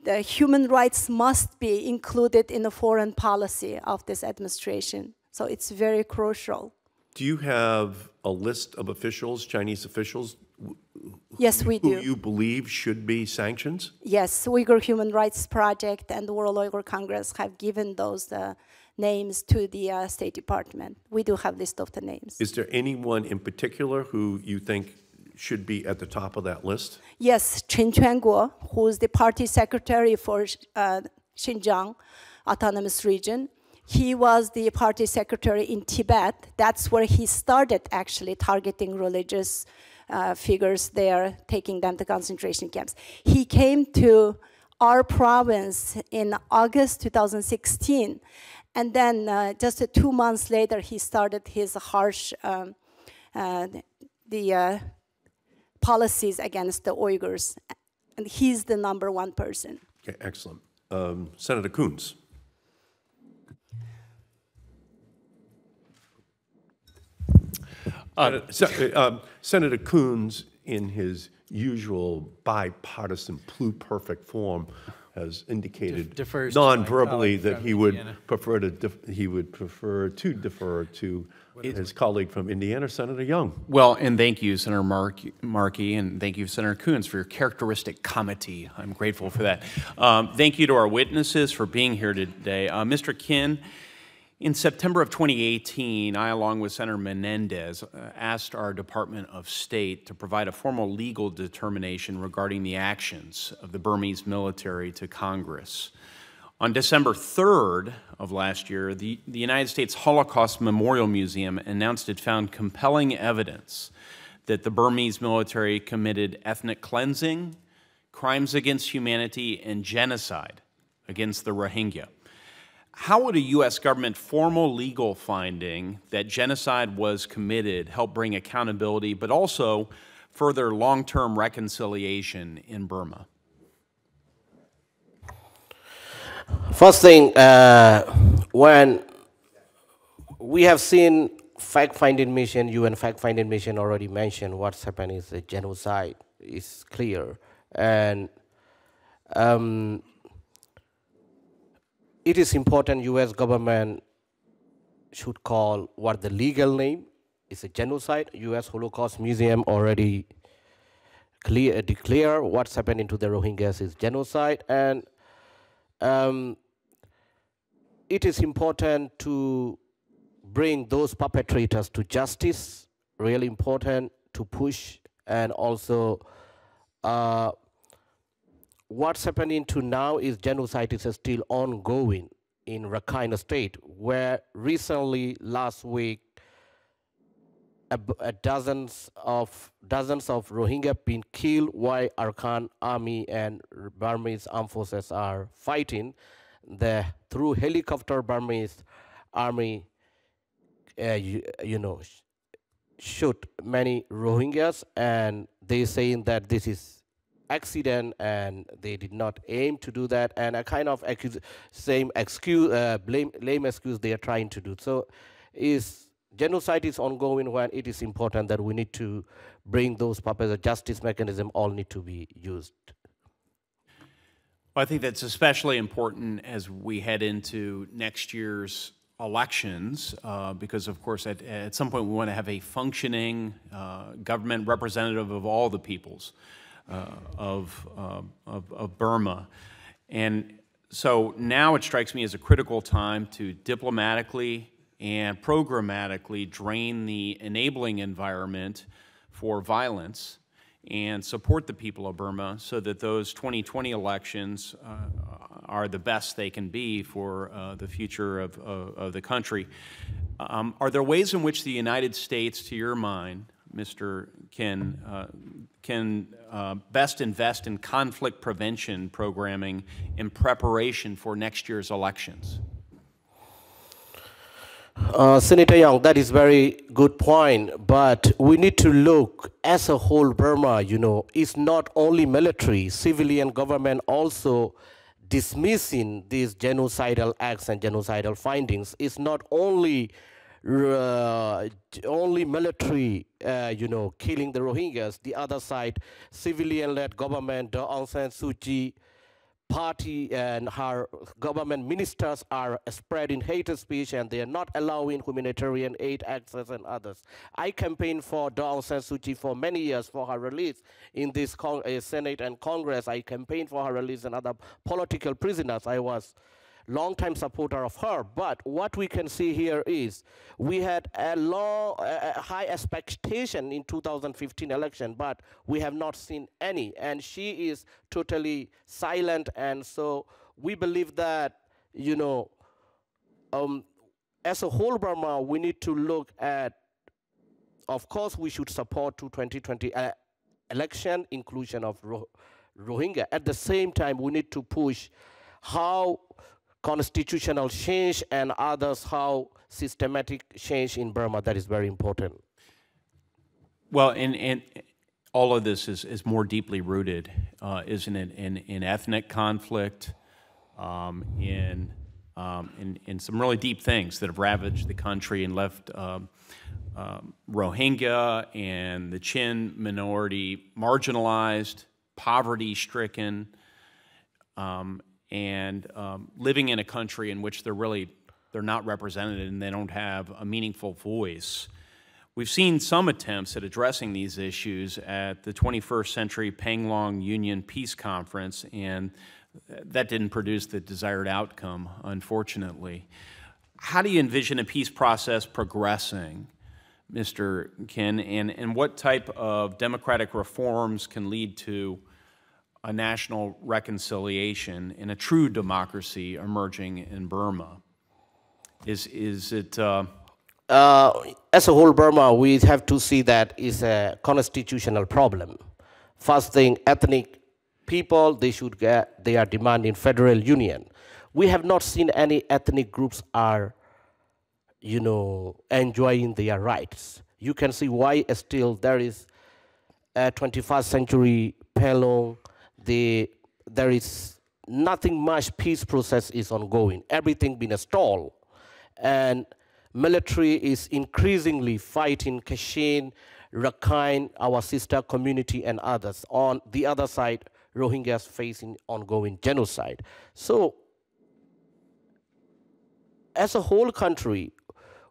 The human rights must be included in the foreign policy of this administration. So it's very crucial. Do you have a list of officials, Chinese officials, yes, we do, who you believe should be sanctioned? Yes, Uyghur Human Rights Project and the World Uyghur Congress have given those names to the State Department. We do have a list of the names. Is there anyone in particular who you think should be at the top of that list? Yes, Chen Chuanguo, who is the party secretary for Xinjiang Autonomous Region. He was the party secretary in Tibet. That's where he started actually targeting religious figures there, taking them to concentration camps. He came to our province in August 2016, and then just 2 months later, he started his harsh policies against the Uyghurs, and he's the #1 person. Okay, excellent. Senator Coons. Senator Coons, in his usual bipartisan pluperfect form, has indicated non-verbally that he would prefer to defer to his colleague from Indiana, Senator Young. Well, and thank you, Senator Markey, and thank you, Senator Coons, for your characteristic comity. I'm grateful for that. Thank you to our witnesses for being here today. Mr. Kin, in September of 2018, I, along with Senator Menendez, asked our Department of State to provide a formal legal determination regarding the actions of the Burmese military to Congress. On December 3rd of last year, the United States Holocaust Memorial Museum announced it found compelling evidence that the Burmese military committed ethnic cleansing, crimes against humanity, and genocide against the Rohingya. How would a U.S. government formal legal finding that genocide was committed help bring accountability, but also further long-term reconciliation in Burma? First thing, when we have seen fact-finding mission, UN fact-finding mission already mentioned what's happened is a genocide is clear. And it is important U.S. government should call what the legal name is a genocide. U.S. Holocaust Museum already declare what's happening to the Rohingyas is genocide. And it is important to bring those perpetrators to justice, really important to push, and also what's happening to now is genocide is still ongoing in Rakhine State, where recently, last week, dozens of Rohingya been killed while Arakan army and Burmese armed forces are fighting. Through helicopter, Burmese army, shoot many Rohingyas, and they saying that this is accident and they did not aim to do that, and a kind of lame excuse they are trying to do. So genocide is ongoing when it is important that we need to bring those purposes, justice mechanism all need to be used. Well, I think that's especially important as we head into next year's elections, because of course at some point we want to have a functioning government representative of all the peoples of Burma. And so now it strikes me as a critical time to diplomatically and programmatically drain the enabling environment for violence and support the people of Burma so that those 2020 elections are the best they can be for the future of the country. Are there ways in which the United States, to your mind, Mr. Kin, can best invest in conflict prevention programming in preparation for next year's elections? Senator Young, that is very good point, but we need to look as a whole. Burma, is not only military, civilian government also dismissing these genocidal acts and genocidal findings. It's not only military, killing the Rohingyas. The other side, civilian-led government, Aung San Suu Kyi party and her government ministers are spreading hate speech, and they are not allowing humanitarian aid access and others. I campaigned for Aung San Suu Kyi for many years for her release in this Senate and Congress. I campaigned for her release and other political prisoners. I was long-time supporter of her, but what we can see here is we had a high expectation in 2015 election, but we have not seen any, and she is totally silent. And so we believe that, as a whole Burma, we need to look at, of course, we should support 2020 election inclusion of Rohingya. At the same time, we need to push how constitutional change and others, how systematic change in Burma. That is very important. Well, and all of this is more deeply rooted, isn't it, in ethnic conflict, in some really deep things that have ravaged the country and left Rohingya and the Chin minority marginalized, poverty-stricken, and living in a country in which they're not represented and they don't have a meaningful voice. We've seen some attempts at addressing these issues at the 21st Century Panglong Union Peace Conference, and that didn't produce the desired outcome, unfortunately. How do you envision a peace process progressing, Mr. Kin, and what type of democratic reforms can lead to a national reconciliation and a true democracy emerging in Burma? Is it... as a whole Burma, we have to see that is a constitutional problem. First thing, ethnic people, they are demanding federal union. We have not seen any ethnic groups are, enjoying their rights. You can see why still there is a 21st century Panglong. There is nothing much peace process is ongoing. Everything been stalled, and military is increasingly fighting Kachin, Rakhine, our sister community, and others. On the other side, Rohingyas facing ongoing genocide. So, as a whole country,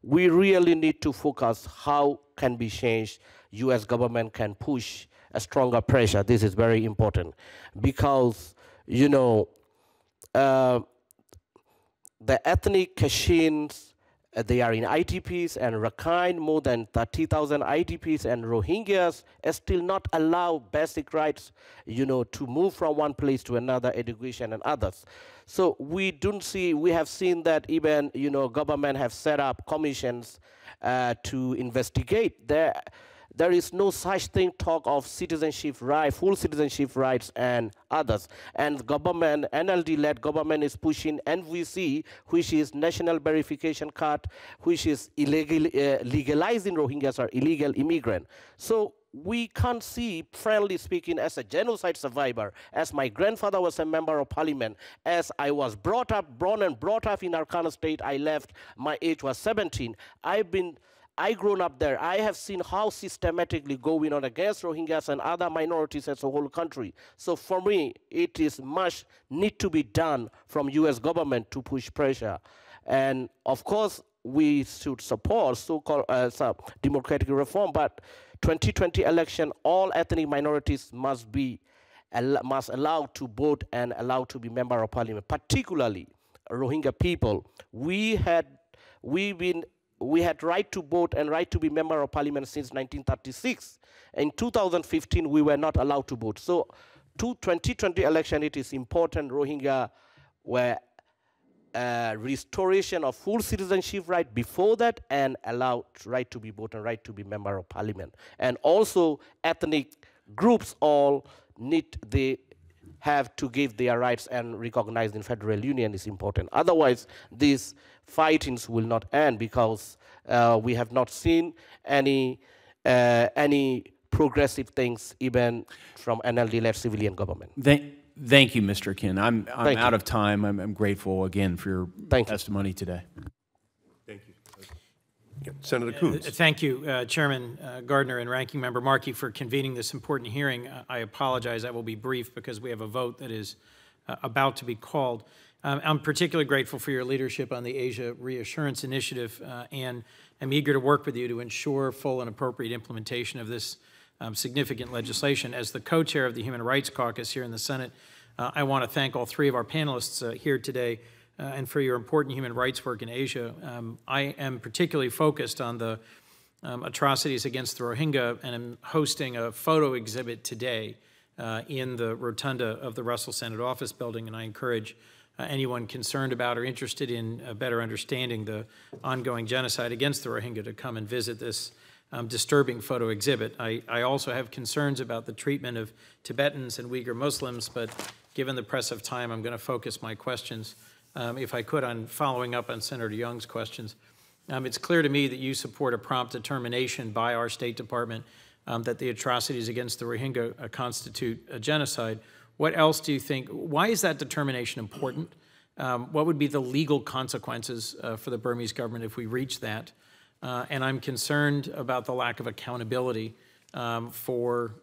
we really need to focus how can be changed. U.S. government can push a stronger pressure. This is very important because, the ethnic Kachins They are in IDPs, and Rakhine, more than 30,000 IDPs, and Rohingyas still not allow basic rights, to move from one place to another, education and others. So we have seen that even, government have set up commissions to investigate. There is no such thing talk of citizenship right, full citizenship rights and others. And government, NLD-led government is pushing NVC, which is National Verification Card, which is legalizing Rohingyas or illegal immigrant. So we can't see, frankly speaking, as a genocide survivor, as my grandfather was a member of parliament, as I was born and brought up in Arkansas State, I left, my age was 17. I grown up there. I have seen how systematically going on against Rohingyas and other minorities as a whole country. So for me, it is much need to be done from US government to push pressure. And of course, we should support so-called democratic reform, but 2020 election, all ethnic minorities must allow to vote and allowed to be member of parliament, particularly Rohingya people. We had right to vote and right to be member of parliament since 1936. In 2015, we were not allowed to vote. So, 2020 election, it is important Rohingya were restoration of full citizenship right before that, and allowed right to be vote and right to be member of parliament. And also, ethnic groups they have to give their rights and recognize in federal union is important. Otherwise, these fightings will not end, because we have not seen any progressive things even from NLD-led civilian government. Thank you, Mr. Kin. I'm out of time. I'm grateful again for your testimony today. Thank you. Yeah, Senator Coons. Thank you, Chairman Gardner and Ranking Member Markey, for convening this important hearing. I apologize. I will be brief because we have a vote that is about to be called. I'm particularly grateful for your leadership on the Asia Reassurance Initiative, and I'm eager to work with you to ensure full and appropriate implementation of this significant legislation. As the co-chair of the Human Rights Caucus here in the Senate, I want to thank all three of our panelists here today and for your important human rights work in Asia. I am particularly focused on the atrocities against the Rohingya, and I'm hosting a photo exhibit today in the rotunda of the Russell Senate Office Building, and I encourage anyone concerned about or interested in better understanding the ongoing genocide against the Rohingya to come and visit this disturbing photo exhibit. I also have concerns about the treatment of Tibetans and Uyghur Muslims, but given the press of time, I'm going to focus my questions, if I could, on following up on Senator Young's questions. It's clear to me that you support a prompt determination by our State Department that the atrocities against the Rohingya constitute a genocide. What else do you think? Why is that determination important? What would be the legal consequences for the Burmese government if we reach that? And I'm concerned about the lack of accountability for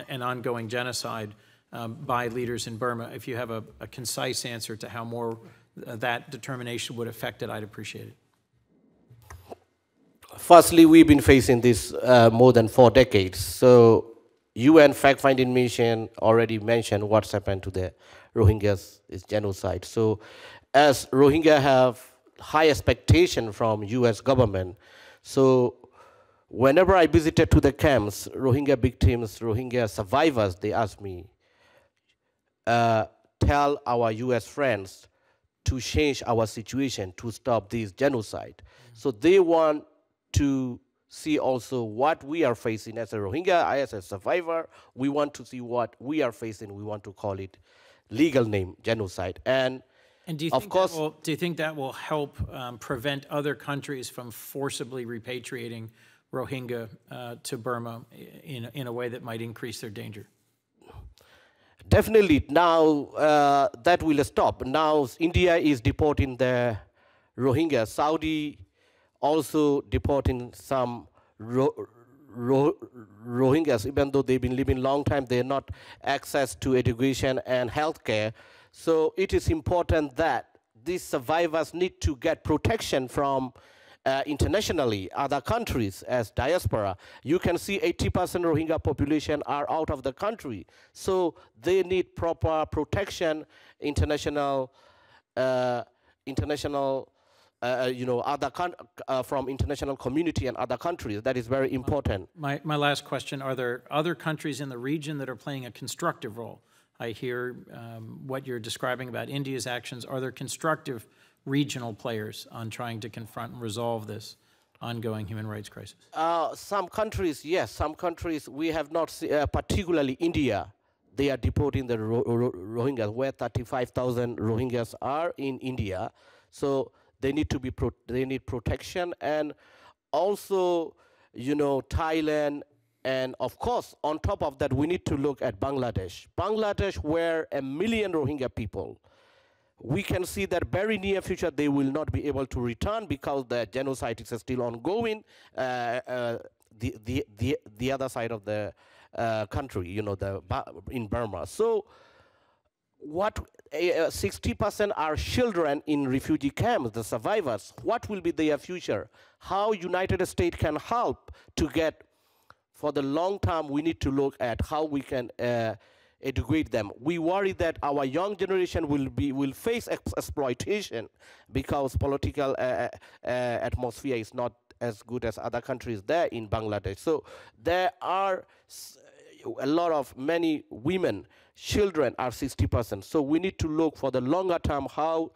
an ongoing genocide by leaders in Burma. If you have a concise answer to how more that determination would affect it, I'd appreciate it. Firstly, we've been facing this more than 4 decades. So UN fact-finding mission already mentioned what's happened to the Rohingyas is genocide. So as Rohingya have high expectation from US government, so whenever I visited to the camps, Rohingya victims, Rohingya survivors, they asked me, tell our US friends to change our situation to stop this genocide. So they want to see also what we are facing as a Rohingya, as a survivor. We want to see what we are facing. We want to call it legal name, genocide. And do you think, do you think that will help prevent other countries from forcibly repatriating Rohingya to Burma in a way that might increase their danger? Definitely. Now that will stop. Now India is deporting the Rohingya. Saudi also deporting some Rohingyas, even though they've been living long time, they're not access to education and healthcare. So it is important that these survivors need to get protection from internationally, other countries as diaspora. You can see 80% Rohingya population are out of the country. So they need proper protection, international from international community and other countries. That is very important. My last question, are there other countries in the region that are playing a constructive role? I hear what you're describing about India's actions. Are there constructive regional players on trying to confront and resolve this ongoing human rights crisis? Some countries, yes. Some countries we have not seen, particularly India. They are deporting the Rohingyas, where 35,000 Rohingyas are in India. So they need to be they need protection, and also, Thailand, and of course, on top of that, we need to look at Bangladesh. Bangladesh, where 1 million Rohingya people. We can see that very near future they will not be able to return because the genocide is still ongoing. The other side of the country, in Burma. So, what 60% are children in refugee camps, the survivors. What will be their future? How United States can help to get, for the long term, we need to look at how we can educate them. We worry that our young generation will face exploitation because political atmosphere is not as good as other countries there in Bangladesh. So there are many women, children are 60%. So we need to look for the longer term how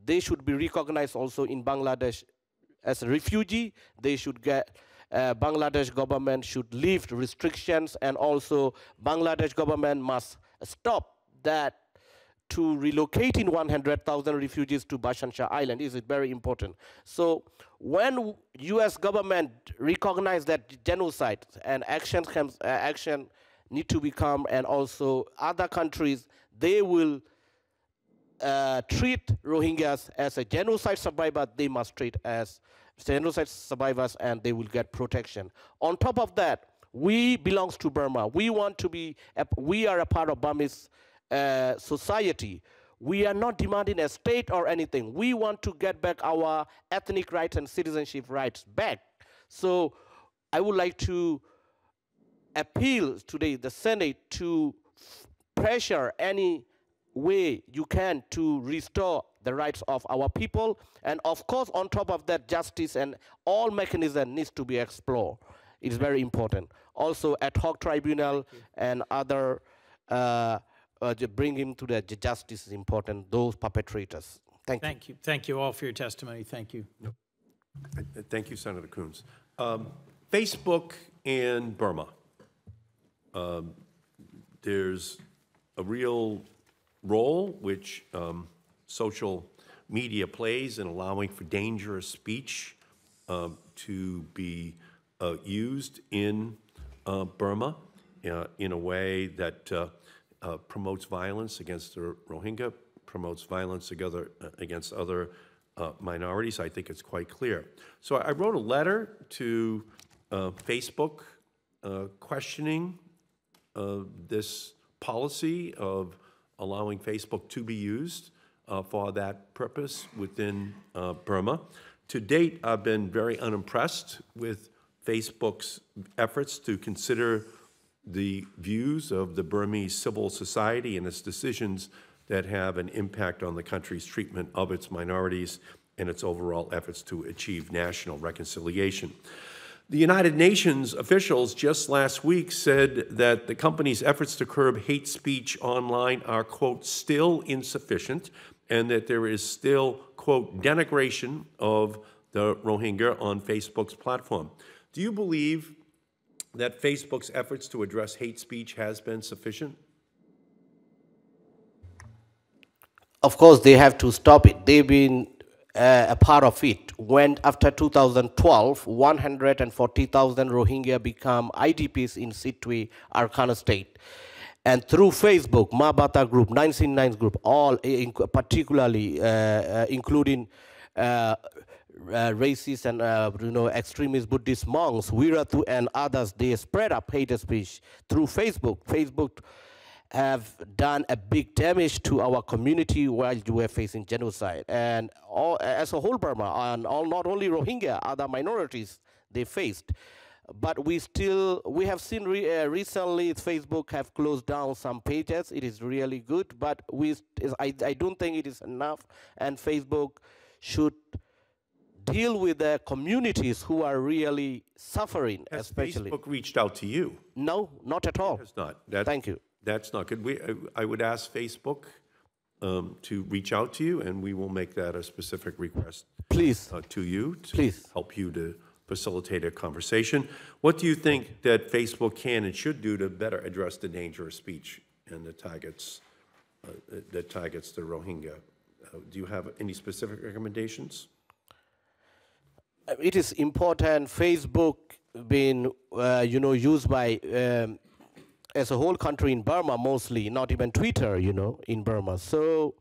they should be recognized also in Bangladesh as a refugee. They should get, Bangladesh government should lift restrictions, and also Bangladesh government must stop that to relocating 100,000 refugees to Bhasan Char Island. Is it very important? So when U.S. government recognize that genocide and action need to become, and also other countries, they will treat Rohingyas as a genocide survivor. They must treat as genocide survivors, and they will get protection. On top of that, we belongs to Burma. We want to be, we are a part of Burmese society. We are not demanding a state or anything. We want to get back our ethnic rights and citizenship rights back. So I would like to appeal today the Senate to pressure any way you can to restore the rights of our people. And of course, on top of that, justice and all mechanism needs to be explored. It's very important. Also, ad hoc tribunal and other, bring him to the justice is important, those perpetrators. Thank you. Thank you. Thank you all for your testimony. Thank you. Thank you, Senator Coons. Facebook and Burma. There's a real role which social media plays in allowing for dangerous speech to be used in Burma in a way that promotes violence against the Rohingya, promotes violence against other minorities. I think it's quite clear. So I wrote a letter to Facebook questioning this policy of allowing Facebook to be used for that purpose within Burma. To date, I've been very unimpressed with Facebook's efforts to consider the views of the Burmese civil society and its decisions that have an impact on the country's treatment of its minorities and its overall efforts to achieve national reconciliation. The United Nations officials just last week said that the company's efforts to curb hate speech online are, quote, still insufficient, and that there is still, quote, denigration of the Rohingya on Facebook's platform. Do you believe that Facebook's efforts to address hate speech has been sufficient? Of course, they have to stop it. They've been a part of it. When after 2012, 140,000 Rohingya become IDPs in Sitwe, Arkan State. And through Facebook, Mabata Group, 1999 Group, all particularly including racist and extremist Buddhist monks, Wiratu and others, they spread up hate speech through Facebook. Facebook have done a big damage to our community while you were facing genocide. And as a whole Burma, and not only Rohingya, other minorities they faced. But we have seen recently Facebook have closed down some pages. It is really good, but I don't think it is enough. And Facebook should deal with the communities who are really suffering, Has especially. Facebook reached out to you? No, not at all. It's not. Thank you. That's not good. I would ask Facebook to reach out to you, and we will make that a specific request Please. to you to Please. help you to facilitate a conversation. What do you think that Facebook can and should do to better address the danger of speech and that targets the Rohingya? Do you have any specific recommendations? It is important. Facebook being, used by as a whole country in Burma mostly, not even Twitter, in Burma. So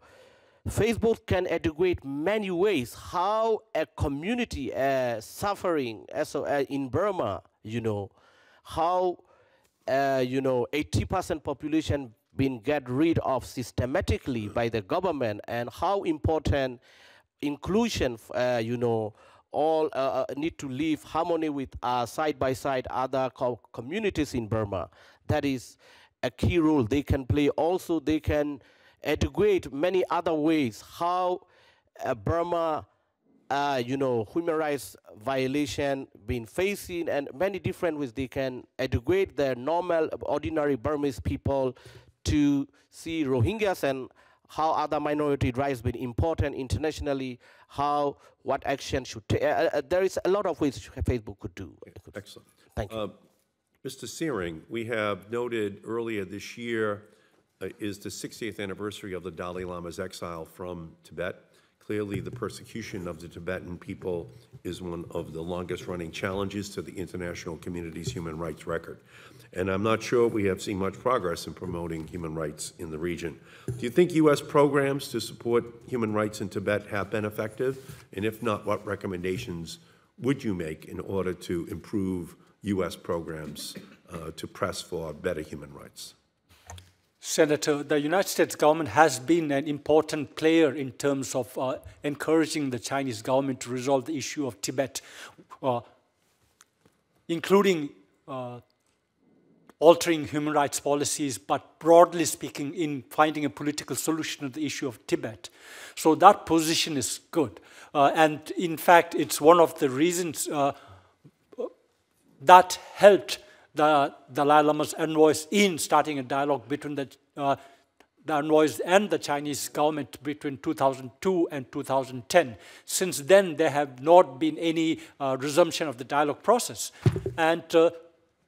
Facebook can educate many ways how a community suffering in Burma, how 80% population been get rid of systematically by the government, and how important inclusion, all need to live harmony with side by side other communities in Burma. That is a key role they can play. Also, they can educate many other ways how Burma, human rights violation been facing, and many different ways they can educate the normal, ordinary Burmese people to see Rohingyas and how other minority rights been important internationally, what action should take. There is a lot of ways Facebook could do. Excellent. Thank you. Mr. Searing, we have noted earlier this year is the 60th anniversary of the Dalai Lama's exile from Tibet. Clearly, the persecution of the Tibetan people is one of the longest-running challenges to the international community's human rights record. And I'm not sure we have seen much progress in promoting human rights in the region. Do you think U.S. programs to support human rights in Tibet have been effective? And if not, what recommendations would you make in order to improve U.S. programs to press for better human rights? Senator, the United States government has been an important player in terms of encouraging the Chinese government to resolve the issue of Tibet, including altering human rights policies, but broadly speaking, in finding a political solution to the issue of Tibet. So that position is good. And in fact, it's one of the reasons that helped the Dalai Lama's envoys in starting a dialogue between the envoys and the Chinese government between 2002 and 2010. Since then, there have not been any resumption of the dialogue process. And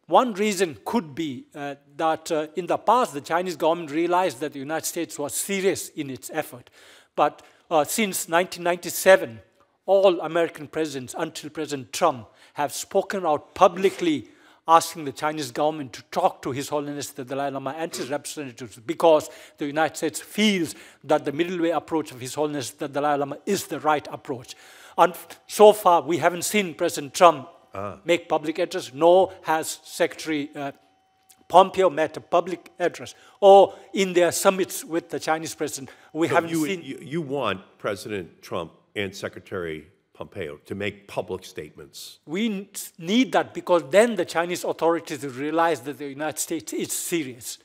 one reason could be that in the past, the Chinese government realized that the United States was serious in its effort. But since 1997, all American presidents, until President Trump, have spoken out publicly asking the Chinese government to talk to His Holiness the Dalai Lama and his representatives, because the United States feels that the middle way approach of His Holiness the Dalai Lama is the right approach. And so far, we haven't seen President Trump make public address, nor has Secretary Pompeo made a public address, or in their summits with the Chinese president. We haven't seen. You want President Trump and Secretary Pompeo to make public statements. We need that, because then the Chinese authorities will realize that the United States is serious.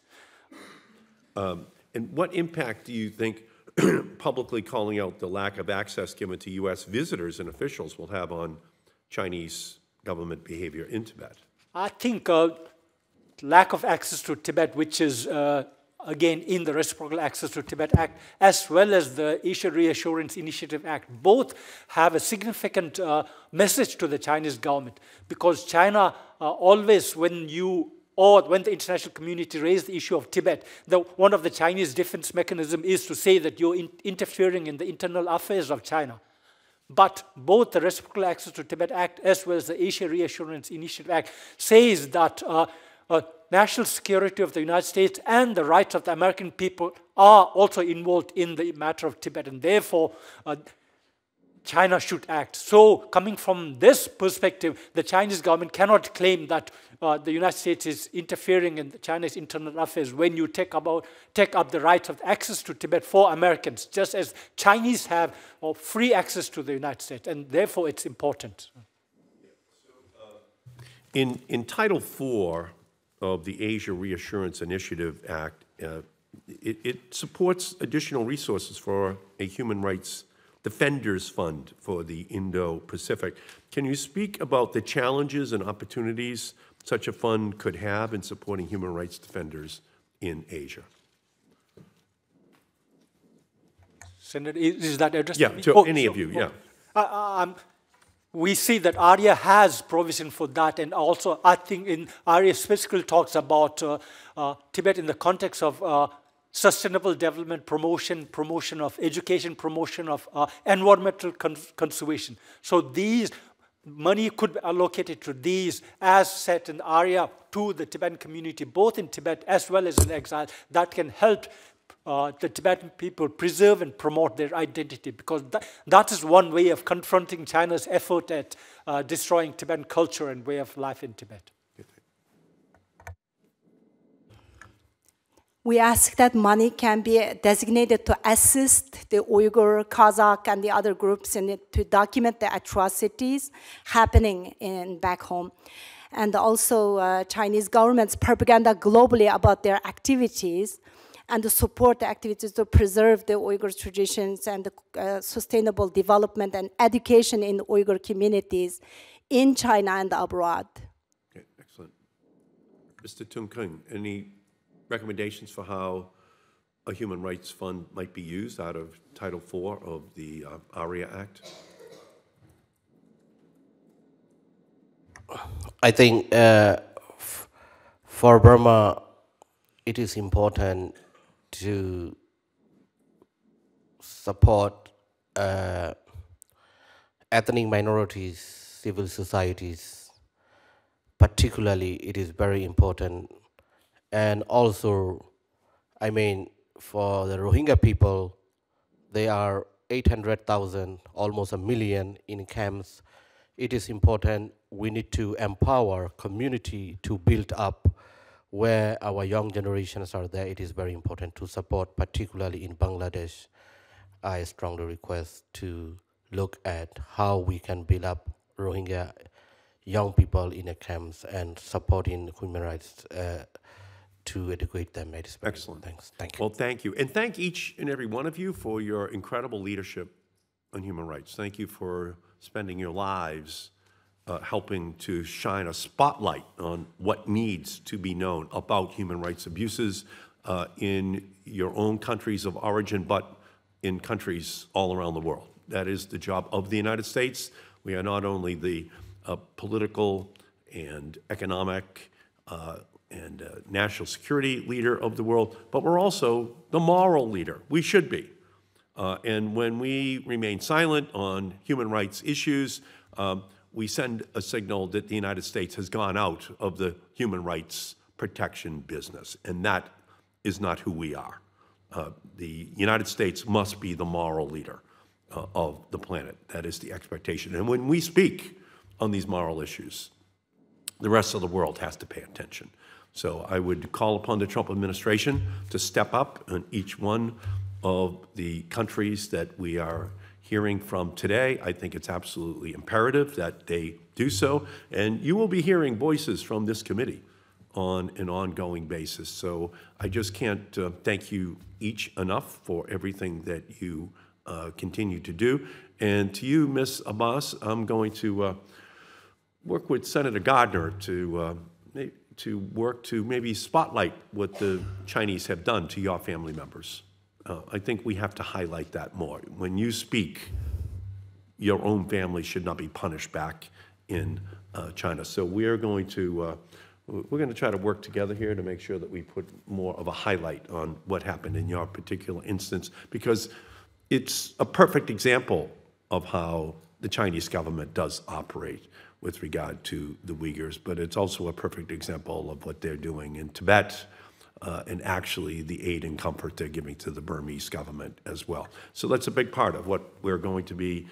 And what impact do you think publicly calling out the lack of access given to U.S. visitors and officials will have on Chinese government behavior in Tibet? I think lack of access to Tibet, which is again in the Reciprocal Access to Tibet Act, as well as the Asia Reassurance Initiative Act, both have a significant message to the Chinese government, because China always, when the international community raised the issue of Tibet, one of the Chinese defense mechanisms is to say that you're interfering in the internal affairs of China. But both the Reciprocal Access to Tibet Act as well as the Asia Reassurance Initiative Act says that national security of the United States and the rights of the American people are also involved in the matter of Tibet, and therefore China should act. So coming from this perspective, the Chinese government cannot claim that the United States is interfering in China's internal affairs when you take up the rights of access to Tibet for Americans, just as Chinese have free access to the United States, and therefore it's important. In Title IV of the Asia Reassurance Initiative Act, it supports additional resources for a human rights Defenders Fund for the Indo-Pacific. Can you speak about the challenges and opportunities such a fund could have in supporting human rights defenders in Asia? Senator, is that addressed? Yeah, to any of you, yeah. We see that Aria has provision for that, and also I think in Aria specifically talks about Tibet in the context of sustainable development, promotion of education, promotion of environmental conservation. So these money could be allocated to these as set in Aria to the Tibetan community, both in Tibet as well as in exile, that can help the Tibetan people preserve and promote their identity, because that is one way of confronting China's effort at destroying Tibetan culture and way of life in Tibet. We ask that money can be designated to assist the Uyghur, Kazakh, and the other groups in it to document the atrocities happening back home. And also Chinese government's propaganda globally about their activities, and to support the activities to preserve the Uyghur traditions and the sustainable development and education in Uyghur communities in China and abroad. Okay, excellent. Mr. Tung Kung, any recommendations for how a human rights fund might be used out of Title IV of the Aria Act? I think for Burma, it is important to support ethnic minorities, civil societies. Particularly, it is very important. And also, I mean, for the Rohingya people, they are 800,000, almost 1 million in camps. It is important, we need to empower community to build up where our young generations are there. It is very important to support, particularly in Bangladesh. I strongly request to look at how we can build up Rohingya young people in the camps and supporting human rights to educate them. Excellent. Thanks. Thank you. Well, thank you. And thank each and every one of you for your incredible leadership on human rights. Thank you for spending your lives helping to shine a spotlight on what needs to be known about human rights abuses in your own countries of origin, but in countries all around the world. That is the job of the United States. We are not only the political and economic and national security leader of the world, but we're also the moral leader. We should be. And when we remain silent on human rights issues, we send a signal that the United States has gone out of the human rights protection business, and that is not who we are. The United States must be the moral leader of the planet. That is the expectation. And when we speak on these moral issues, the rest of the world has to pay attention. So I would call upon the Trump administration to step up in each one of the countries that we are hearing from today. I think it's absolutely imperative that they do so. And you will be hearing voices from this committee on an ongoing basis. So I just can't thank you each enough for everything that you continue to do. And to you, Ms. Abbas, I'm going to work with Senator Gardner to work to maybe spotlight what the Chinese have done to your family members. I think we have to highlight that more. When you speak, your own family should not be punished back in China. So we're going to try to work together here to make sure that we put more of a highlight on what happened in your particular instance, because it's a perfect example of how the Chinese government does operate with regard to the Uyghurs, but it's also a perfect example of what they're doing in Tibet, and actually the aid and comfort they're giving to the Burmese government as well. So that's a big part of what we're going to be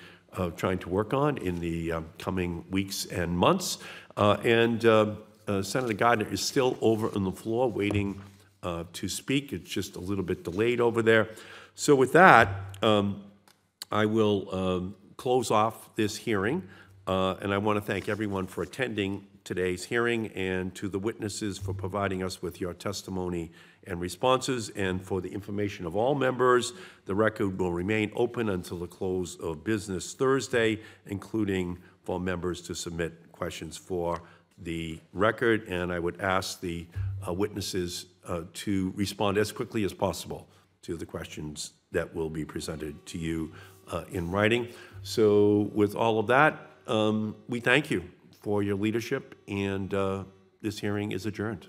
trying to work on in the coming weeks and months. Senator Gardner is still over on the floor waiting to speak. It's just a little bit delayed over there. So with that, I will close off this hearing And I want to thank everyone for attending today's hearing and to the witnesses for providing us with your testimony and responses. And for the information of all members, the record will remain open until the close of business Thursday, including for members to submit questions for the record. And I would ask the witnesses to respond as quickly as possible to the questions that will be presented to you in writing. So with all of that, we thank you for your leadership, and this hearing is adjourned.